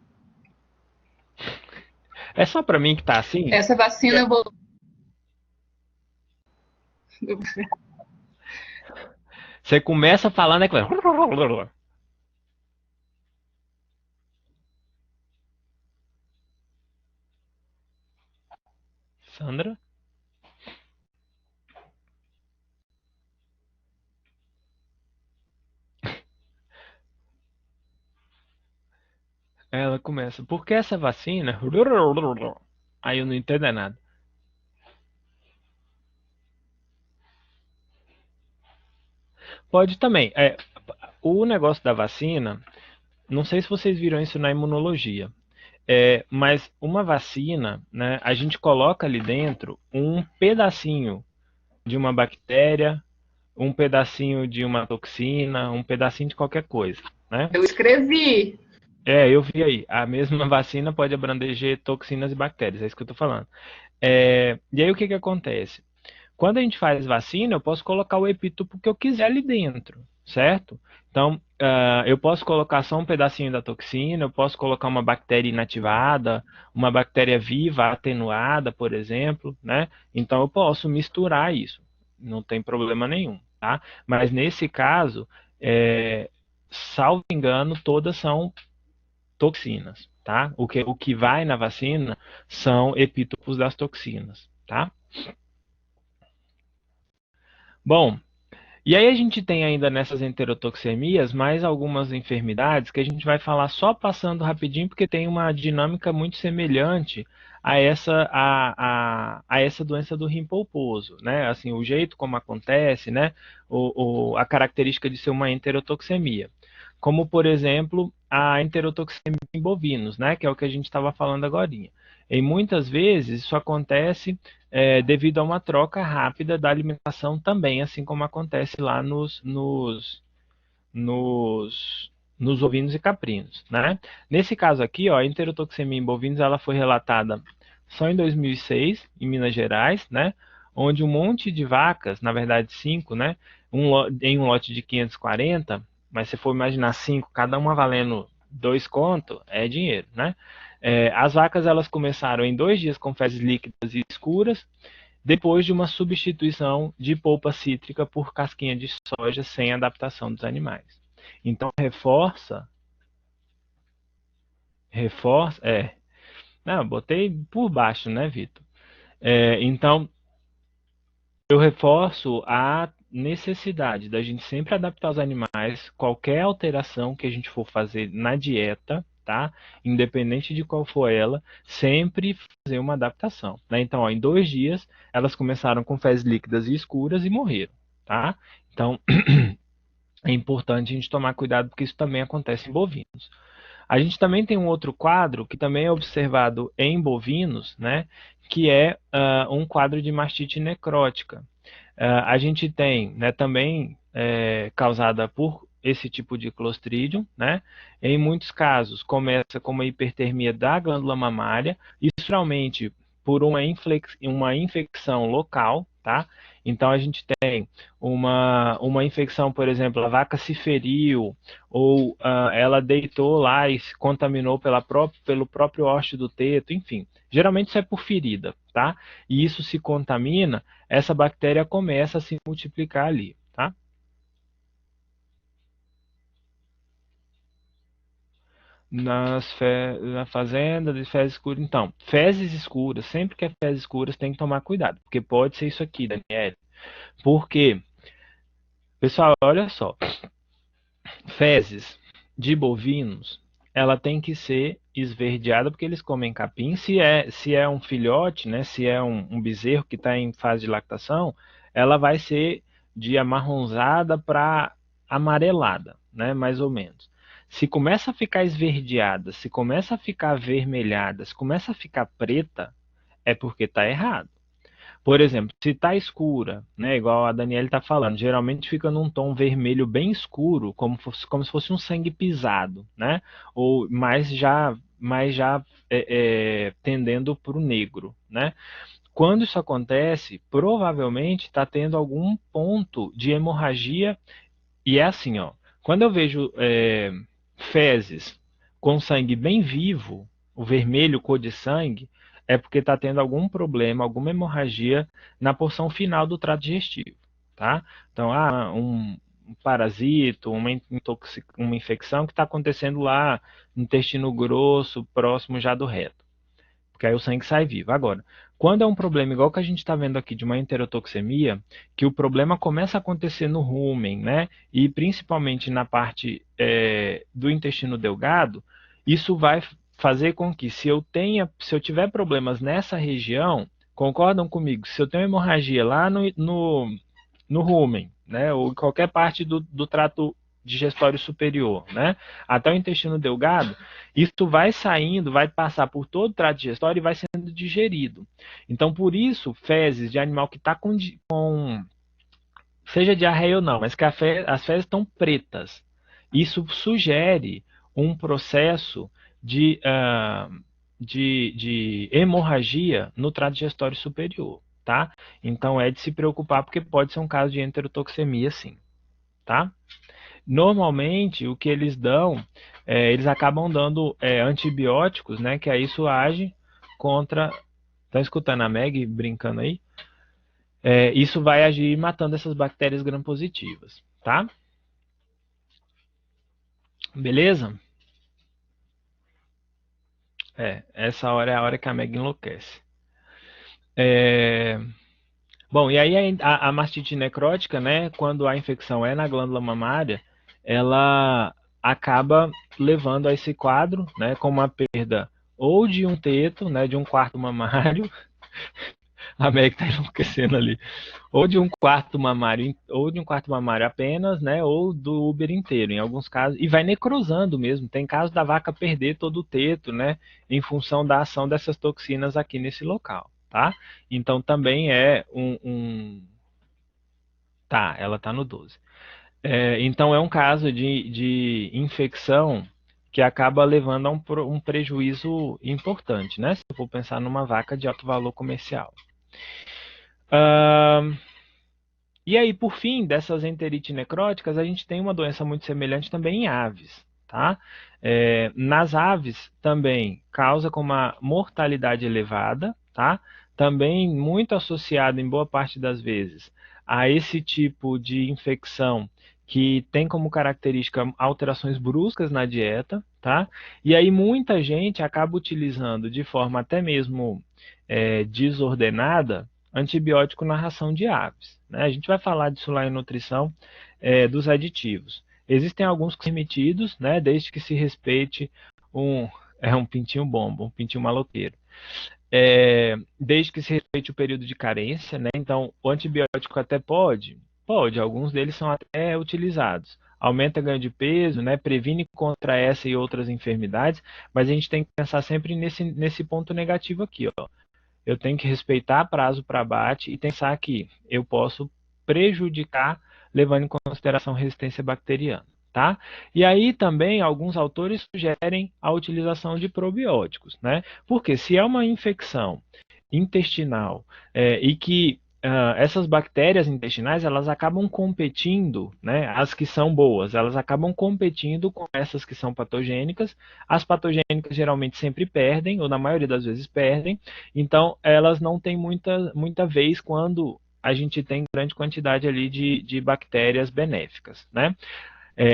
Speaker 1: É só para mim que tá assim?
Speaker 3: Essa vacina eu vou...
Speaker 1: Você começa falando, é que vai... Sandra? Ela começa, por que essa vacina? Aí eu não entendo nada. Pode também. O negócio da vacina, não sei se vocês viram isso na imunologia, mas uma vacina, né, a gente coloca ali dentro um pedacinho de uma bactéria, um pedacinho de uma toxina, um pedacinho de qualquer coisa, né?
Speaker 3: Eu escrevi.
Speaker 1: Eu vi aí. A mesma vacina pode abranger toxinas e bactérias, é isso que eu tô falando. E aí o que que acontece? Quando a gente faz vacina, eu posso colocar o epítopo que eu quiser ali dentro, certo? Então, eu posso colocar só um pedacinho da toxina, eu posso colocar uma bactéria inativada, uma bactéria viva atenuada, por exemplo, né? Então, eu posso misturar isso, não tem problema nenhum, tá? Mas nesse caso, salvo engano, todas são toxinas, tá? O que vai na vacina são epítopos das toxinas, tá? Bom, e aí a gente tem ainda nessas enterotoxemias mais algumas enfermidades que a gente vai falar só passando rapidinho, porque tem uma dinâmica muito semelhante a essa doença do rim polposo, né? Assim, o jeito como acontece, né? A característica de ser uma enterotoxemia. Como, por exemplo, a enterotoxemia em bovinos, né? Que é o que a gente estava falando agora. E muitas vezes isso acontece devido a uma troca rápida da alimentação também, assim como acontece lá nos ovinos e caprinos, né? Nesse caso aqui, ó, a enterotoxemia em bovinos ela foi relatada só em 2006, em Minas Gerais, né? Onde um monte de vacas, na verdade 5, né? Em um lote de 540, mas se for imaginar 5, cada uma valendo 2 conto, é dinheiro, né? As vacas elas começaram em 2 dias com fezes líquidas e escuras, depois de uma substituição de polpa cítrica por casquinha de soja sem adaptação dos animais. Então não, botei por baixo, né, Vitor? Então, eu reforço a necessidade da gente sempre adaptar os animais, qualquer alteração que a gente for fazer na dieta, tá? Independente de qual for ela, sempre fazer uma adaptação, né? Então, ó, em 2 dias, elas começaram com fezes líquidas e escuras e morreram, tá? Então, é importante a gente tomar cuidado porque isso também acontece em bovinos. A gente também tem um outro quadro que também é observado em bovinos, né? Que é um quadro de mastite necrótica. A gente tem, né, também causada por esse tipo de Clostridium, né? Em muitos casos começa com uma hipertermia da glândula mamária, isso geralmente por uma infecção local, tá? Então a gente tem uma infecção, por exemplo, a vaca se feriu ou ela deitou lá e se contaminou pelo próprio hóstia do teto, enfim. Geralmente isso é por ferida, tá? E isso se contamina, essa bactéria começa a se multiplicar ali, tá? Na fazenda de fezes escuras. Então, fezes escuras, sempre que é fezes escuras tem que tomar cuidado, porque pode ser isso aqui, Daniel. Porque, pessoal, olha só, fezes de bovinos, ela tem que ser esverdeada porque eles comem capim. Se é um filhote, né, se é um bezerro que está em fase de lactação, ela vai ser de amarronzada para amarelada, né, mais ou menos. Se começa a ficar esverdeada, se começa a ficar avermelhada, se começa a ficar preta, é porque está errado. Por exemplo, se está escura, né, igual a Daniela está falando, geralmente fica num tom vermelho bem escuro, como se fosse um sangue pisado, né? Ou mais já tendendo para o negro, né? Quando isso acontece, provavelmente está tendo algum ponto de hemorragia e é assim, ó. Quando eu vejo fezes com sangue bem vivo, o vermelho cor de sangue, é porque está tendo algum problema, alguma hemorragia na porção final do trato digestivo, tá? Então, um parasito, uma infecção que está acontecendo lá no intestino grosso, próximo já do reto, porque aí o sangue sai vivo. Agora, quando é um problema igual que a gente está vendo aqui de uma enterotoxemia, que o problema começa a acontecer no rumen, né? E principalmente na parte do intestino delgado, isso vai fazer com que se eu tiver problemas nessa região, concordam comigo? Se eu tenho hemorragia lá no rumen, né? Ou em qualquer parte do trato digestório superior, né? Até o intestino delgado, isso vai saindo, vai passar por todo o trato digestório e vai sendo digerido. Então, por isso, fezes de animal que está com seja diarreia ou não, mas que as fezes estão pretas. Isso sugere um processo de hemorragia no trato digestório superior, tá? Então é de se preocupar porque pode ser um caso de enterotoxemia, sim, tá? Normalmente, o que eles dão, eles acabam dando antibióticos, né? Que aí isso age contra. Tá escutando a Meg brincando aí? Isso vai agir matando essas bactérias gram-positivas, tá? Beleza? Essa hora é a hora que a Meg enlouquece. Bom, e aí a mastite necrótica, né? Quando a infecção é na glândula mamária, ela acaba levando a esse quadro, né? Com uma perda ou de um teto, né? De um quarto mamário. A Meg tá enlouquecendo ali. Ou de um quarto mamário, ou de um quarto mamário apenas, né? Ou do útero inteiro, em alguns casos. E vai necrosando mesmo. Tem casos da vaca perder todo o teto, né? Em função da ação dessas toxinas aqui nesse local, tá? Então também é Tá, ela tá no 12. Então é um caso de infecção que acaba levando a um prejuízo importante, né? Se eu for pensar numa vaca de alto valor comercial. E aí, por fim, dessas enterites necróticas, a gente tem uma doença muito semelhante também em aves, tá? Nas aves também causa com uma mortalidade elevada, tá? Também muito associado em boa parte das vezes a esse tipo de infecção que tem como característica alterações bruscas na dieta, tá? E aí muita gente acaba utilizando de forma até mesmo desordenada antibiótico na ração de aves, né? A gente vai falar disso lá em nutrição, dos aditivos. Existem alguns permitidos, né, desde que se respeite um pintinho bomba, um pintinho maloqueiro. Desde que se respeite o período de carência, né? Então, o antibiótico até pode, alguns deles são até utilizados. Aumenta ganho de peso, né? Previne contra essa e outras enfermidades, mas a gente tem que pensar sempre nesse ponto negativo aqui, ó. Eu tenho que respeitar prazo para abate e pensar que eu posso prejudicar levando em consideração resistência bacteriana, tá? E aí também alguns autores sugerem a utilização de probióticos, né? Porque se é uma infecção intestinal e que essas bactérias intestinais elas acabam competindo, né? As que são boas, elas acabam competindo com essas que são patogênicas. As patogênicas geralmente sempre perdem, ou na maioria das vezes perdem, então elas não têm muita vez quando a gente tem grande quantidade ali de bactérias benéficas, né?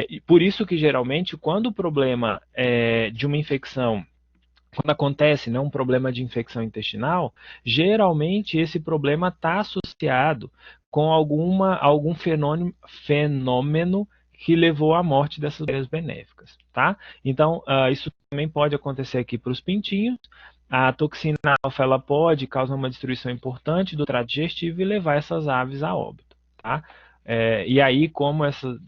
Speaker 1: E por isso que geralmente quando o problema de uma infecção, quando acontece, né, um problema de infecção intestinal, geralmente esse problema está associado com algum fenômeno que levou à morte dessas bactérias benéficas, tá? Então, isso também pode acontecer aqui para os pintinhos. A toxina alfa ela pode causar uma destruição importante do trato digestivo e levar essas aves a óbito, tá? E aí, como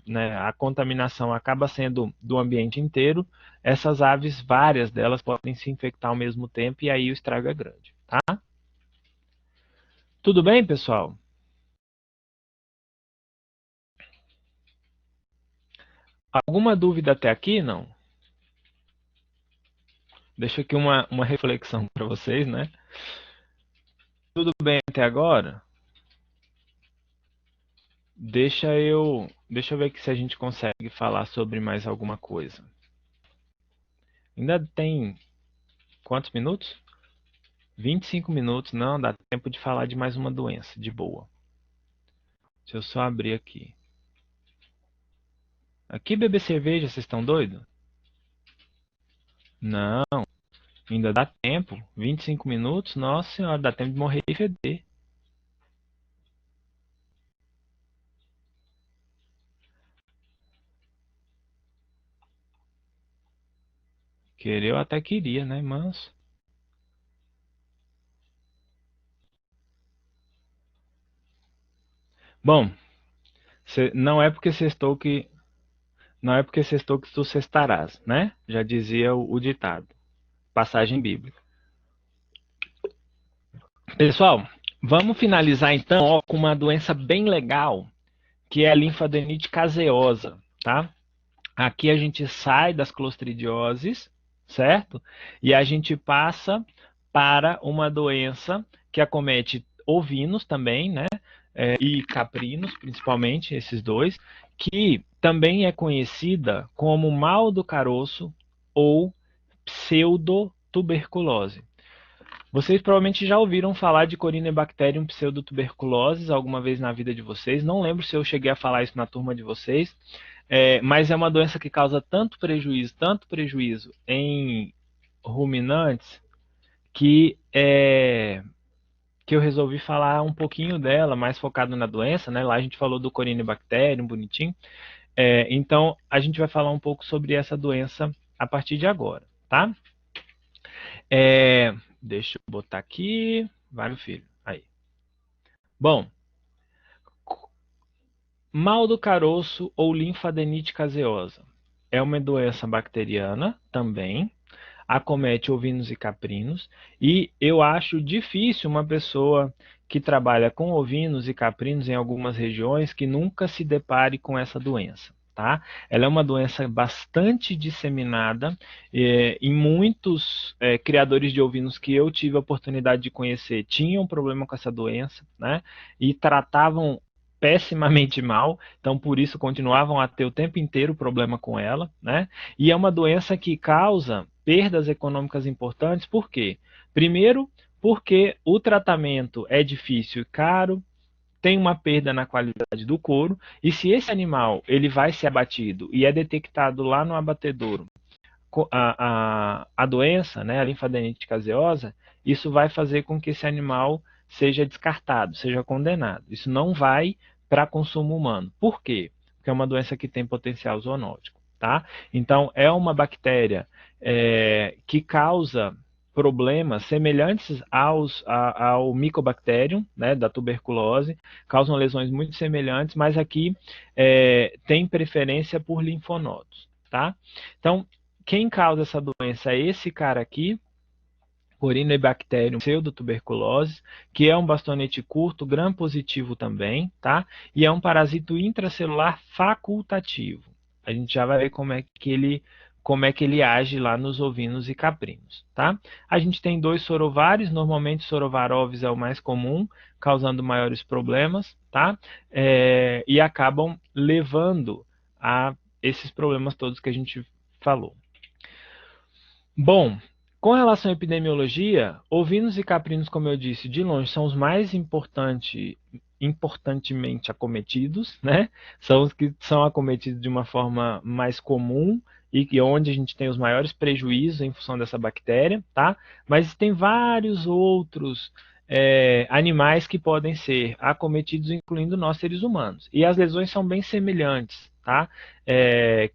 Speaker 1: né, a contaminação acaba sendo do ambiente inteiro, essas aves, várias delas, podem se infectar ao mesmo tempo e aí o estrago é grande, tá? Tudo bem, pessoal? Alguma dúvida até aqui? Não? Deixa aqui uma reflexão para vocês, né? Tudo bem até agora? Deixa eu ver aqui se a gente consegue falar sobre mais alguma coisa. Ainda tem quantos minutos? 25 minutos, não, dá tempo de falar de mais uma doença, de boa. Deixa eu só abrir aqui. Aqui beber cerveja, vocês estão doidos? Não, ainda dá tempo. 25 minutos, nossa senhora, dá tempo de morrer e feder. Querer eu até queria, né, mas... Bom, não é porque sextou que... Não é porque sextou que tu sextarás, né? Já dizia o ditado. Passagem bíblica. Pessoal, vamos finalizar então ó, com uma doença bem legal, que é a linfadenite caseosa, tá? Aqui a gente sai das clostridioses, certo? E a gente passa para uma doença que acomete ovinos também, né? E caprinos, principalmente, esses dois, que também é conhecida como mal do caroço ou pseudotuberculose. Vocês provavelmente já ouviram falar de Corynebacterium pseudotuberculosis alguma vez na vida de vocês. Não lembro se eu cheguei a falar isso na turma de vocês, mas é uma doença que causa tanto prejuízo em ruminantes, que eu resolvi falar um pouquinho dela, mais focado na doença, né? Lá a gente falou do Corynebacterium, bonitinho. Então, a gente vai falar um pouco sobre essa doença a partir de agora, tá? Deixa eu botar aqui. Vai, meu filho. Aí. Bom, mal do caroço ou linfadenite caseosa é uma doença bacteriana também, acomete ovinos e caprinos, e eu acho difícil uma pessoa que trabalha com ovinos e caprinos em algumas regiões que nunca se depare com essa doença. Tá? Ela é uma doença bastante disseminada em muitos criadores de ovinos que eu tive a oportunidade de conhecer tinham problema com essa doença, né? E tratavam pessimamente mal, então por isso continuavam a ter o tempo inteiro problema com ela, né? E é uma doença que causa perdas econômicas importantes, por quê? Primeiro, porque o tratamento é difícil e caro, tem uma perda na qualidade do couro, e se esse animal ele vai ser abatido e é detectado lá no abatedouro a doença, né, a linfadenite caseosa, isso vai fazer com que esse animal seja descartado, seja condenado. Isso não vai para consumo humano. Por quê? Porque é uma doença que tem potencial zoonótico. Tá? Então, é uma bactéria que causa problemas semelhantes ao Mycobacterium, né, da tuberculose, causam lesões muito semelhantes, mas aqui tem preferência por linfonodos. Tá? Então, quem causa essa doença é esse cara aqui, Corynebacterium pseudotuberculose, que é um bastonete curto, gram positivo também, tá? E é um parasito intracelular facultativo. A gente já vai ver como é que ele age lá nos ovinos e caprinos, tá? A gente tem 2 sorovários, normalmente Sorovar ovis é o mais comum, causando maiores problemas, tá? E acabam levando a esses problemas todos que a gente falou. Bom, com relação à epidemiologia, ovinos e caprinos, como eu disse, de longe são os mais importantemente acometidos, né? São os que são acometidos de uma forma mais comum e onde a gente tem os maiores prejuízos em função dessa bactéria, tá? Mas tem vários outros animais que podem ser acometidos, incluindo nós seres humanos. E as lesões são bem semelhantes, tá?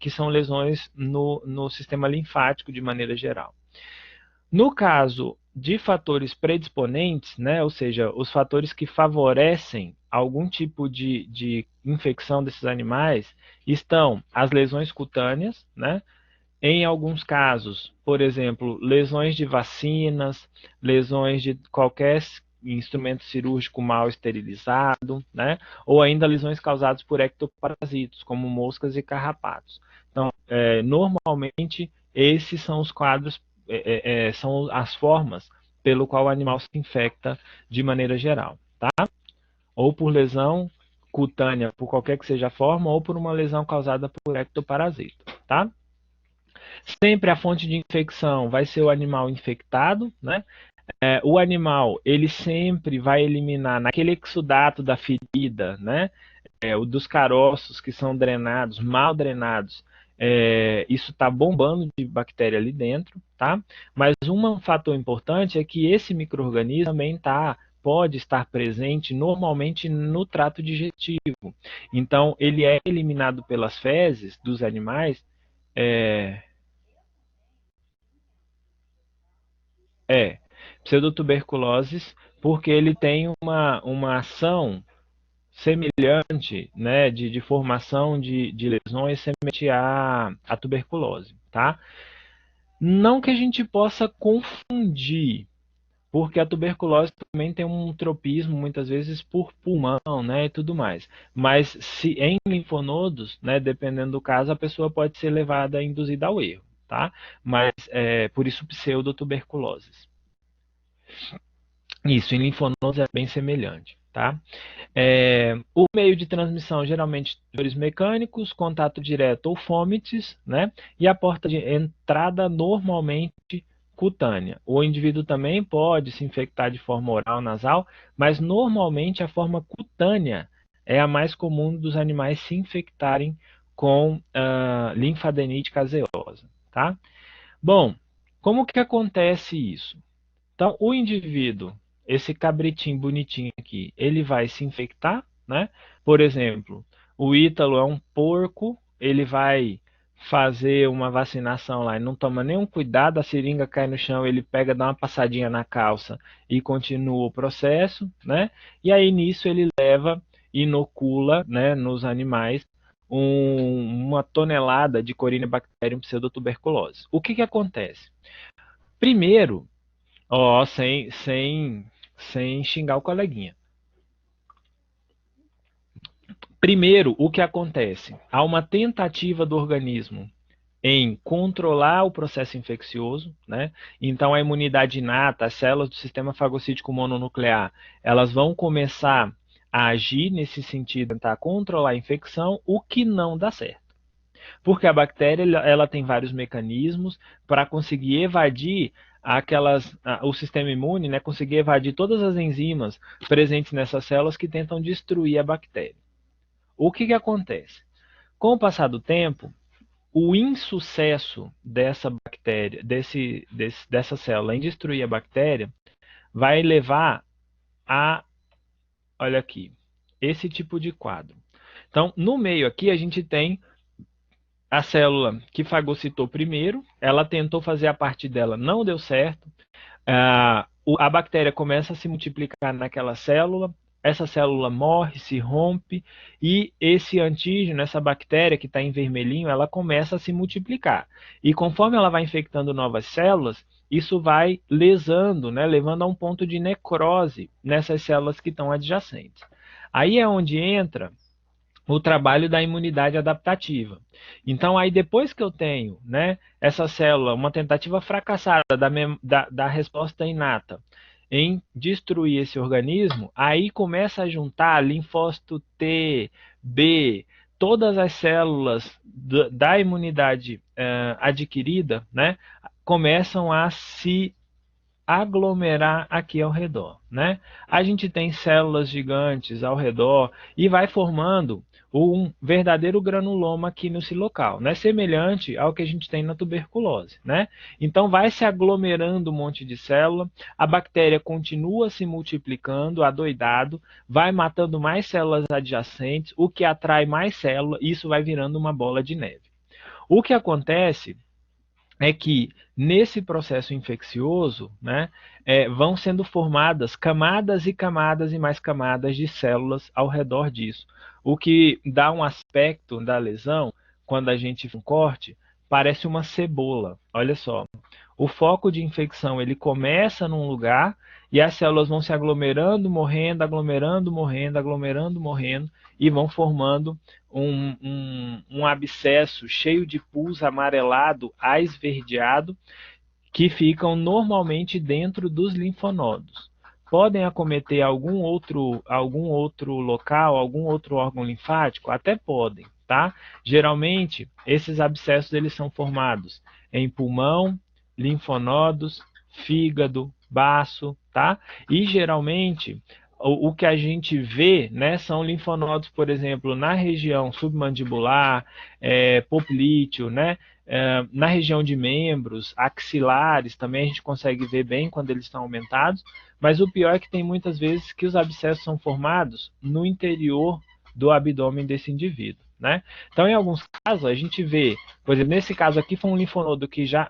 Speaker 1: Que são lesões no sistema linfático de maneira geral. No caso de fatores predisponentes, né, ou seja, os fatores que favorecem algum tipo de infecção desses animais, estão as lesões cutâneas, né? Em alguns casos, por exemplo, lesões de vacinas, lesões de qualquer instrumento cirúrgico mal esterilizado, né? Ou ainda lesões causadas por ectoparasitos, como moscas e carrapatos. Então, normalmente, esses são os quadros, são as formas pelo qual o animal se infecta de maneira geral, tá? Ou por lesão cutânea, por qualquer que seja a forma, ou por uma lesão causada por ectoparasito, tá? Sempre a fonte de infecção vai ser o animal infectado, né? O animal, ele sempre vai eliminar naquele exudato da ferida, né? O dos caroços que são drenados, mal drenados, isso está bombando de bactéria ali dentro, tá? Mas um fator importante é que esse micro-organismo também pode estar presente normalmente no trato digestivo. Então, ele é eliminado pelas fezes dos animais, pseudotuberculoses, porque ele tem uma ação semelhante, né, de formação de lesões semelhante à tuberculose, tá? Não que a gente possa confundir, porque a tuberculose também tem um tropismo, muitas vezes, por pulmão, né, e tudo mais. Mas se em linfonodos, né, dependendo do caso, a pessoa pode ser levada, induzida ao erro, tá? Mas, por isso, pseudotuberculoses. Isso, em linfonodos é bem semelhante, tá? O meio de transmissão, geralmente, vetores mecânicos, contato direto ou fômites, né? E a porta de entrada, normalmente, cutânea. O indivíduo também pode se infectar de forma oral, nasal, mas, normalmente, a forma cutânea é a mais comum dos animais se infectarem com linfadenite caseosa, tá? Bom, como que acontece isso? Então, o indivíduo, esse cabritinho bonitinho aqui, ele vai se infectar, né? Por exemplo, o Ítalo é um porco, ele vai fazer uma vacinação lá e não toma nenhum cuidado, a seringa cai no chão, ele pega, dá uma passadinha na calça e continua o processo, né? E aí nisso ele inocula, né, nos animais uma tonelada de Corynebacterium pseudotuberculose. O que acontece? Primeiro, sem xingar o coleguinha. Primeiro, o que acontece? Há uma tentativa do organismo em controlar o processo infeccioso, né? Então a imunidade inata, as células do sistema fagocítico mononuclear, elas vão começar agir nesse sentido, tentar controlar a infecção, o que não dá certo. Porque a bactéria ela tem vários mecanismos para conseguir evadir o sistema imune, né, conseguir evadir todas as enzimas presentes nessas células que tentam destruir a bactéria. O que acontece? Com o passar do tempo, o insucesso dessa bactéria, dessa célula em destruir a bactéria, vai levar a, olha aqui, esse tipo de quadro. Então, no meio aqui, a gente tem a célula que fagocitou primeiro, ela tentou fazer a parte dela, não deu certo, a bactéria começa a se multiplicar naquela célula, essa célula morre, se rompe, e esse antígeno, essa bactéria que está em vermelhinho, ela começa a se multiplicar. E conforme ela vai infectando novas células, isso vai lesando, né, levando a um ponto de necrose nessas células que estão adjacentes. Aí é onde entra o trabalho da imunidade adaptativa. Então, aí depois que eu tenho, né, essa célula, uma tentativa fracassada da resposta inata em destruir esse organismo, aí começa a juntar linfócito T, B, todas as células da imunidade adquirida, né, começam a se aglomerar aqui ao redor, né? A gente tem células gigantes ao redor e vai formando um verdadeiro granuloma aqui nesse local, né? Semelhante ao que a gente tem na tuberculose, né? Então vai se aglomerando um monte de célula, a bactéria continua se multiplicando, adoidado, vai matando mais células adjacentes, o que atrai mais células, isso vai virando uma bola de neve. O que acontece é que nesse processo infeccioso, né, vão sendo formadas camadas e camadas e mais camadas de células ao redor disso, o que dá um aspecto da lesão, quando a gente faz um corte, parece uma cebola. Olha só, o foco de infecção ele começa num lugar e as células vão se aglomerando, morrendo, aglomerando, morrendo, aglomerando, morrendo, e vão formando um abscesso cheio de pus amarelado a esverdeado, que ficam normalmente dentro dos linfonodos. Podem acometer algum outro local, algum outro órgão linfático? Até podem, tá? Geralmente, esses abscessos eles são formados em pulmão, linfonodos, fígado, baço, tá? E geralmente o que a gente vê, né, são linfonodos, por exemplo, na região submandibular, poplíteo, né, na região de membros, axilares, também a gente consegue ver bem quando eles estão aumentados, mas o pior é que tem muitas vezes que os abscessos são formados no interior do abdômen desse indivíduo, né? Então, em alguns casos, a gente vê, por exemplo, nesse caso aqui foi um linfonodo que já,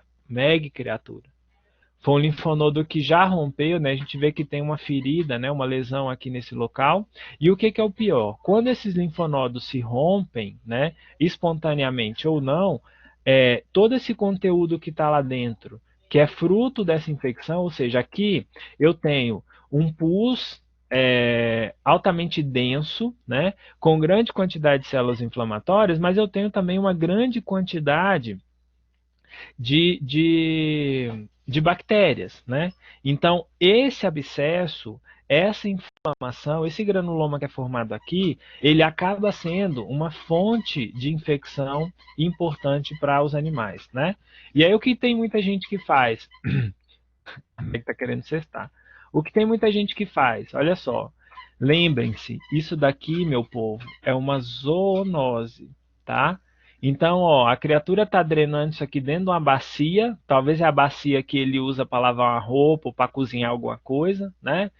Speaker 1: criatura, foi um linfonodo que já rompeu, né? A gente vê que tem uma ferida, né? Uma lesão aqui nesse local. E o que é o pior? Quando esses linfonodos se rompem, né? Espontaneamente ou não, todo esse conteúdo que está lá dentro, que é fruto dessa infecção, ou seja, aqui eu tenho um pus altamente denso, né? Com grande quantidade de células inflamatórias, mas eu tenho também uma grande quantidade de bactérias, né? Então, esse abscesso, essa inflamação, esse granuloma que é formado aqui, ele acaba sendo uma fonte de infecção importante para os animais, né? E aí o que tem muita gente que faz? Que tá querendo cestar. O que tem muita gente que faz? Olha só. Lembrem-se, isso daqui, meu povo, é uma zoonose, tá? Então, ó, a criatura está drenando isso aqui dentro de uma bacia, talvez é a bacia que ele usa para lavar uma roupa ou para cozinhar alguma coisa, né?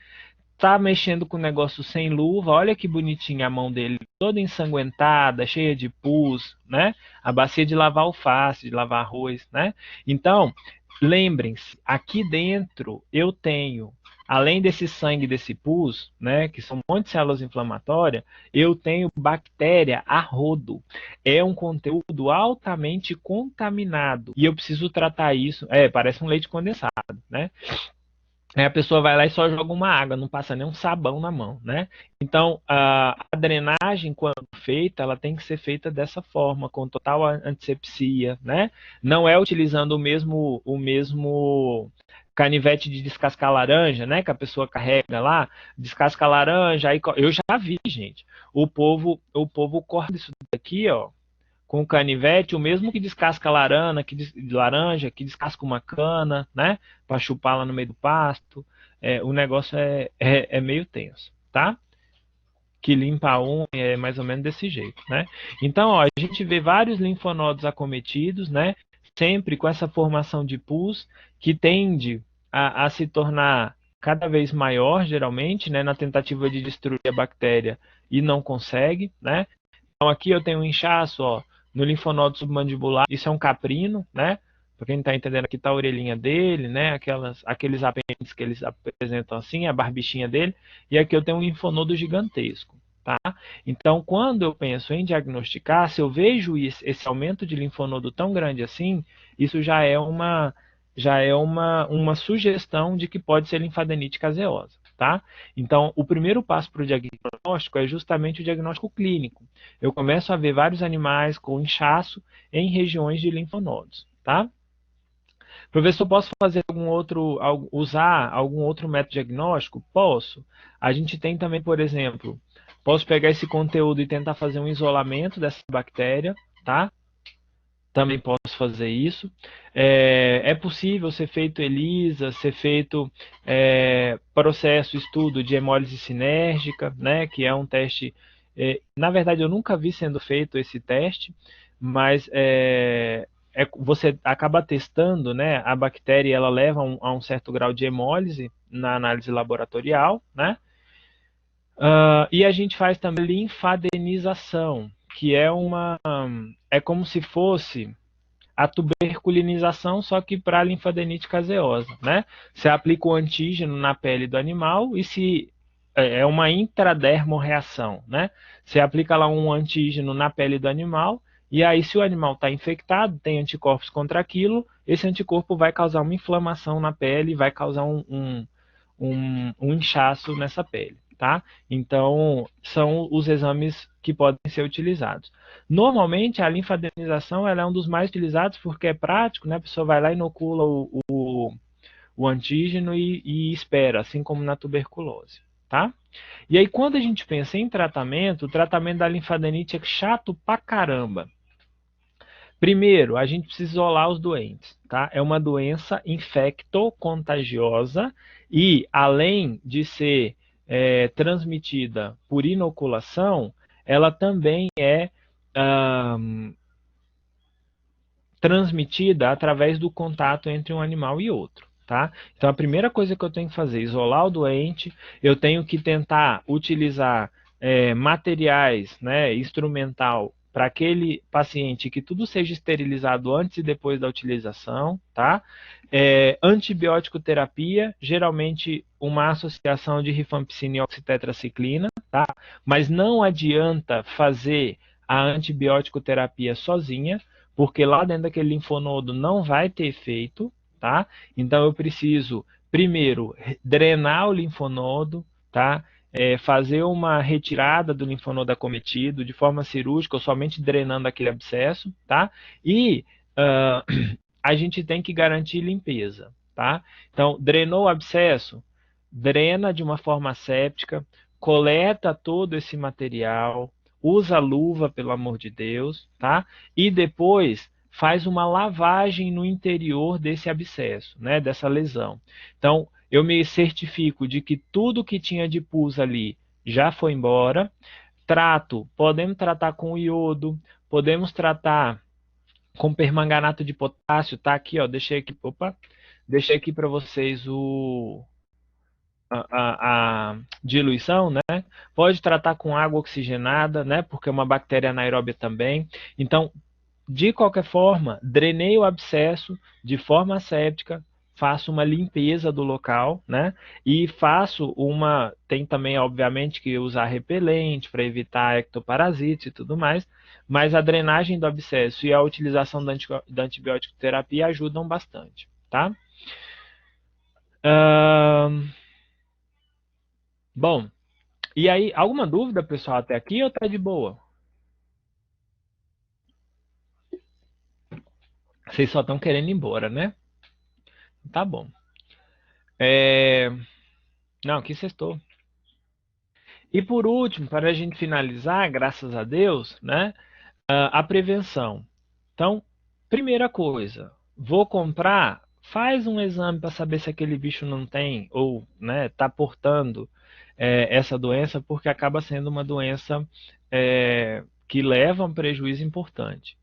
Speaker 1: Tá mexendo com o negócio sem luva, olha que bonitinha a mão dele, toda ensanguentada, cheia de pus, né? A bacia de lavar alface, de lavar arroz, né? Então, lembrem-se, aqui dentro eu tenho, além desse sangue, desse pus, né, que são um monte de células inflamatórias, eu tenho bactéria a rodo. É um conteúdo altamente contaminado. E eu preciso tratar isso. Parece um leite condensado, né? Aí a pessoa vai lá e só joga uma água, não passa nem um sabão na mão, né? Então, a drenagem, quando feita, ela tem que ser feita dessa forma, com total antisepsia, né? Não é utilizando o mesmo canivete de descascar laranja, né? Que a pessoa carrega lá, descasca a laranja, aí eu já vi, gente. O povo corta isso daqui, ó, com o canivete, o mesmo que descasca laranja, que descasca uma cana, né? Para chupar lá no meio do pasto. O negócio é meio tenso, tá? Que limpa a unha é mais ou menos desse jeito, né? Então, ó, a gente vê vários linfonodos acometidos, né? Sempre com essa formação de pus que tende a se tornar cada vez maior, geralmente, né? Na tentativa de destruir a bactéria e não consegue, né? Então, aqui eu tenho um inchaço, ó, no linfonodo submandibular. Isso é um caprino, né? Para quem não está entendendo, aqui está a orelhinha dele, né? Aqueles apêndices que eles apresentam assim, a barbichinha dele. E aqui eu tenho um linfonodo gigantesco, tá? Então, quando eu penso em diagnosticar, se eu vejo esse aumento de linfonodo tão grande assim, isso já é uma sugestão de que pode ser linfadenite caseosa, tá? Então, o primeiro passo para o diagnóstico é justamente o diagnóstico clínico. Eu começo a ver vários animais com inchaço em regiões de linfonodos, tá? Professor, posso fazer usar algum outro método diagnóstico? Posso. A gente tem também, por exemplo, posso pegar esse conteúdo e tentar fazer um isolamento dessa bactéria, tá? Também posso fazer isso. É possível ser feito ELISA, ser feito estudo de hemólise sinérgica, né, que é um teste. Na verdade, eu nunca vi sendo feito esse teste, mas você acaba testando, né, a bactéria, ela leva a um certo grau de hemólise na análise laboratorial, né? E a gente faz também linfadenização, que é como se fosse a tuberculinização, só que para linfadenite caseosa, né? Você aplica o antígeno na pele do animal e se é uma intradermorreação, né? Você aplica lá um antígeno na pele do animal e aí se o animal está infectado, tem anticorpos contra aquilo, esse anticorpo vai causar uma inflamação na pele, vai causar um inchaço nessa pele, tá? Então, são os exames que podem ser utilizados. Normalmente, a linfadenização ela é um dos mais utilizados porque é prático, né? A pessoa vai lá e inocula o antígeno e espera, assim como na tuberculose, tá? E aí, quando a gente pensa em tratamento, o tratamento da linfadenite é chato pra caramba. Primeiro, a gente precisa isolar os doentes, tá? É uma doença infecto-contagiosa e, além de ser transmitida por inoculação, ela também é transmitida através do contato entre um animal e outro, tá? Então, a primeira coisa que eu tenho que fazer é isolar o doente, eu tenho que tentar utilizar materiais, né, instrumental, para aquele paciente que tudo seja esterilizado antes e depois da utilização, tá? Antibiótico terapia, geralmente uma associação de rifampicina e oxitetraciclina, tá? Mas não adianta fazer a antibiótico terapia sozinha, porque lá dentro daquele linfonodo não vai ter efeito, tá? Então eu preciso, primeiro, drenar o linfonodo, tá? Fazer uma retirada do linfonodo acometido de forma cirúrgica ou somente drenando aquele abscesso, tá? E a gente tem que garantir limpeza, tá? Então, drenou o abscesso, drena de uma forma séptica, coleta todo esse material, usa luva, pelo amor de Deus, tá? E depois faz uma lavagem no interior desse abscesso, né? Dessa lesão. Então, eu me certifico de que tudo que tinha de pus ali já foi embora. Podemos tratar com iodo, podemos tratar com permanganato de potássio, tá aqui, ó, deixei aqui para vocês a diluição, né? Pode tratar com água oxigenada, né? Porque é uma bactéria anaeróbia também. Então, de qualquer forma, drenei o abscesso de forma séptica, faço uma limpeza do local, né? E tem também, obviamente, que usar repelente para evitar ectoparasites e tudo mais, mas a drenagem do abscesso e a utilização da antibiótico terapia ajudam bastante, tá? Bom, e aí, alguma dúvida, pessoal, até aqui ou tá de boa? Vocês só estão querendo ir embora, né? Tá bom. É... Não, que sextou. E por último, para a gente finalizar, graças a Deus, né, a prevenção. Então, primeira coisa, vou comprar, faz um exame para saber se aquele bicho não tem ou, né, está portando essa doença, porque acaba sendo uma doença que leva a um prejuízo importante.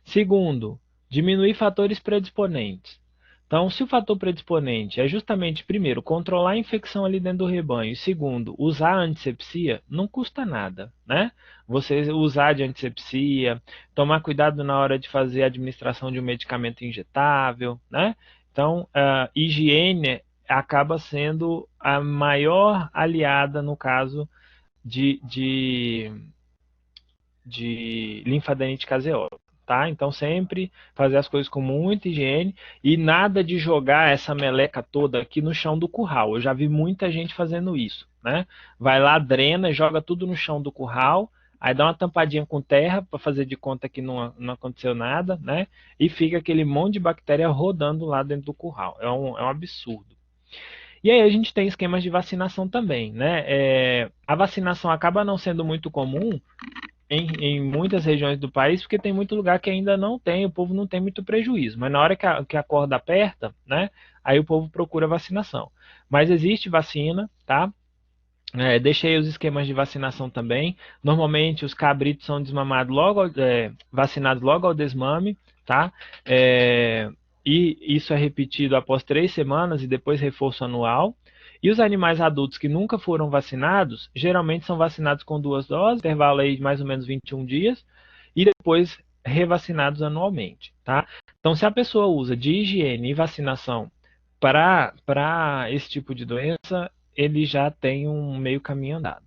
Speaker 1: Segundo, diminuir fatores predisponentes. Então, se o fator predisponente é justamente, primeiro, controlar a infecção ali dentro do rebanho, e segundo, usar a antisepsia, não custa nada, né? Você usar de antisepsia, tomar cuidado na hora de fazer a administração de um medicamento injetável, né? Então, a higiene acaba sendo a maior aliada no caso de linfadenite caseosa, tá? Então sempre fazer as coisas com muita higiene e nada de jogar essa meleca toda aqui no chão do curral. Eu já vi muita gente fazendo isso, né? Vai lá, drena, joga tudo no chão do curral, aí dá uma tampadinha com terra para fazer de conta que não aconteceu nada, né? E fica aquele monte de bactéria rodando lá dentro do curral. É um absurdo. E aí a gente tem esquemas de vacinação também, né? A vacinação acaba não sendo muito comum em muitas regiões do país, porque tem muito lugar que ainda não tem, o povo não tem muito prejuízo. Mas na hora que a corda aperta, né? Aí o povo procura vacinação. Mas existe vacina, tá? Deixei os esquemas de vacinação também. Normalmente os cabritos são desmamados logo, vacinados logo ao desmame, tá? E isso é repetido após 3 semanas e depois reforço anual. E os animais adultos que nunca foram vacinados, geralmente são vacinados com 2 doses, intervalo aí de mais ou menos 21 dias, e depois revacinados anualmente, tá? Então, se a pessoa usa de higiene e vacinação para esse tipo de doença, ele já tem um meio caminho andado.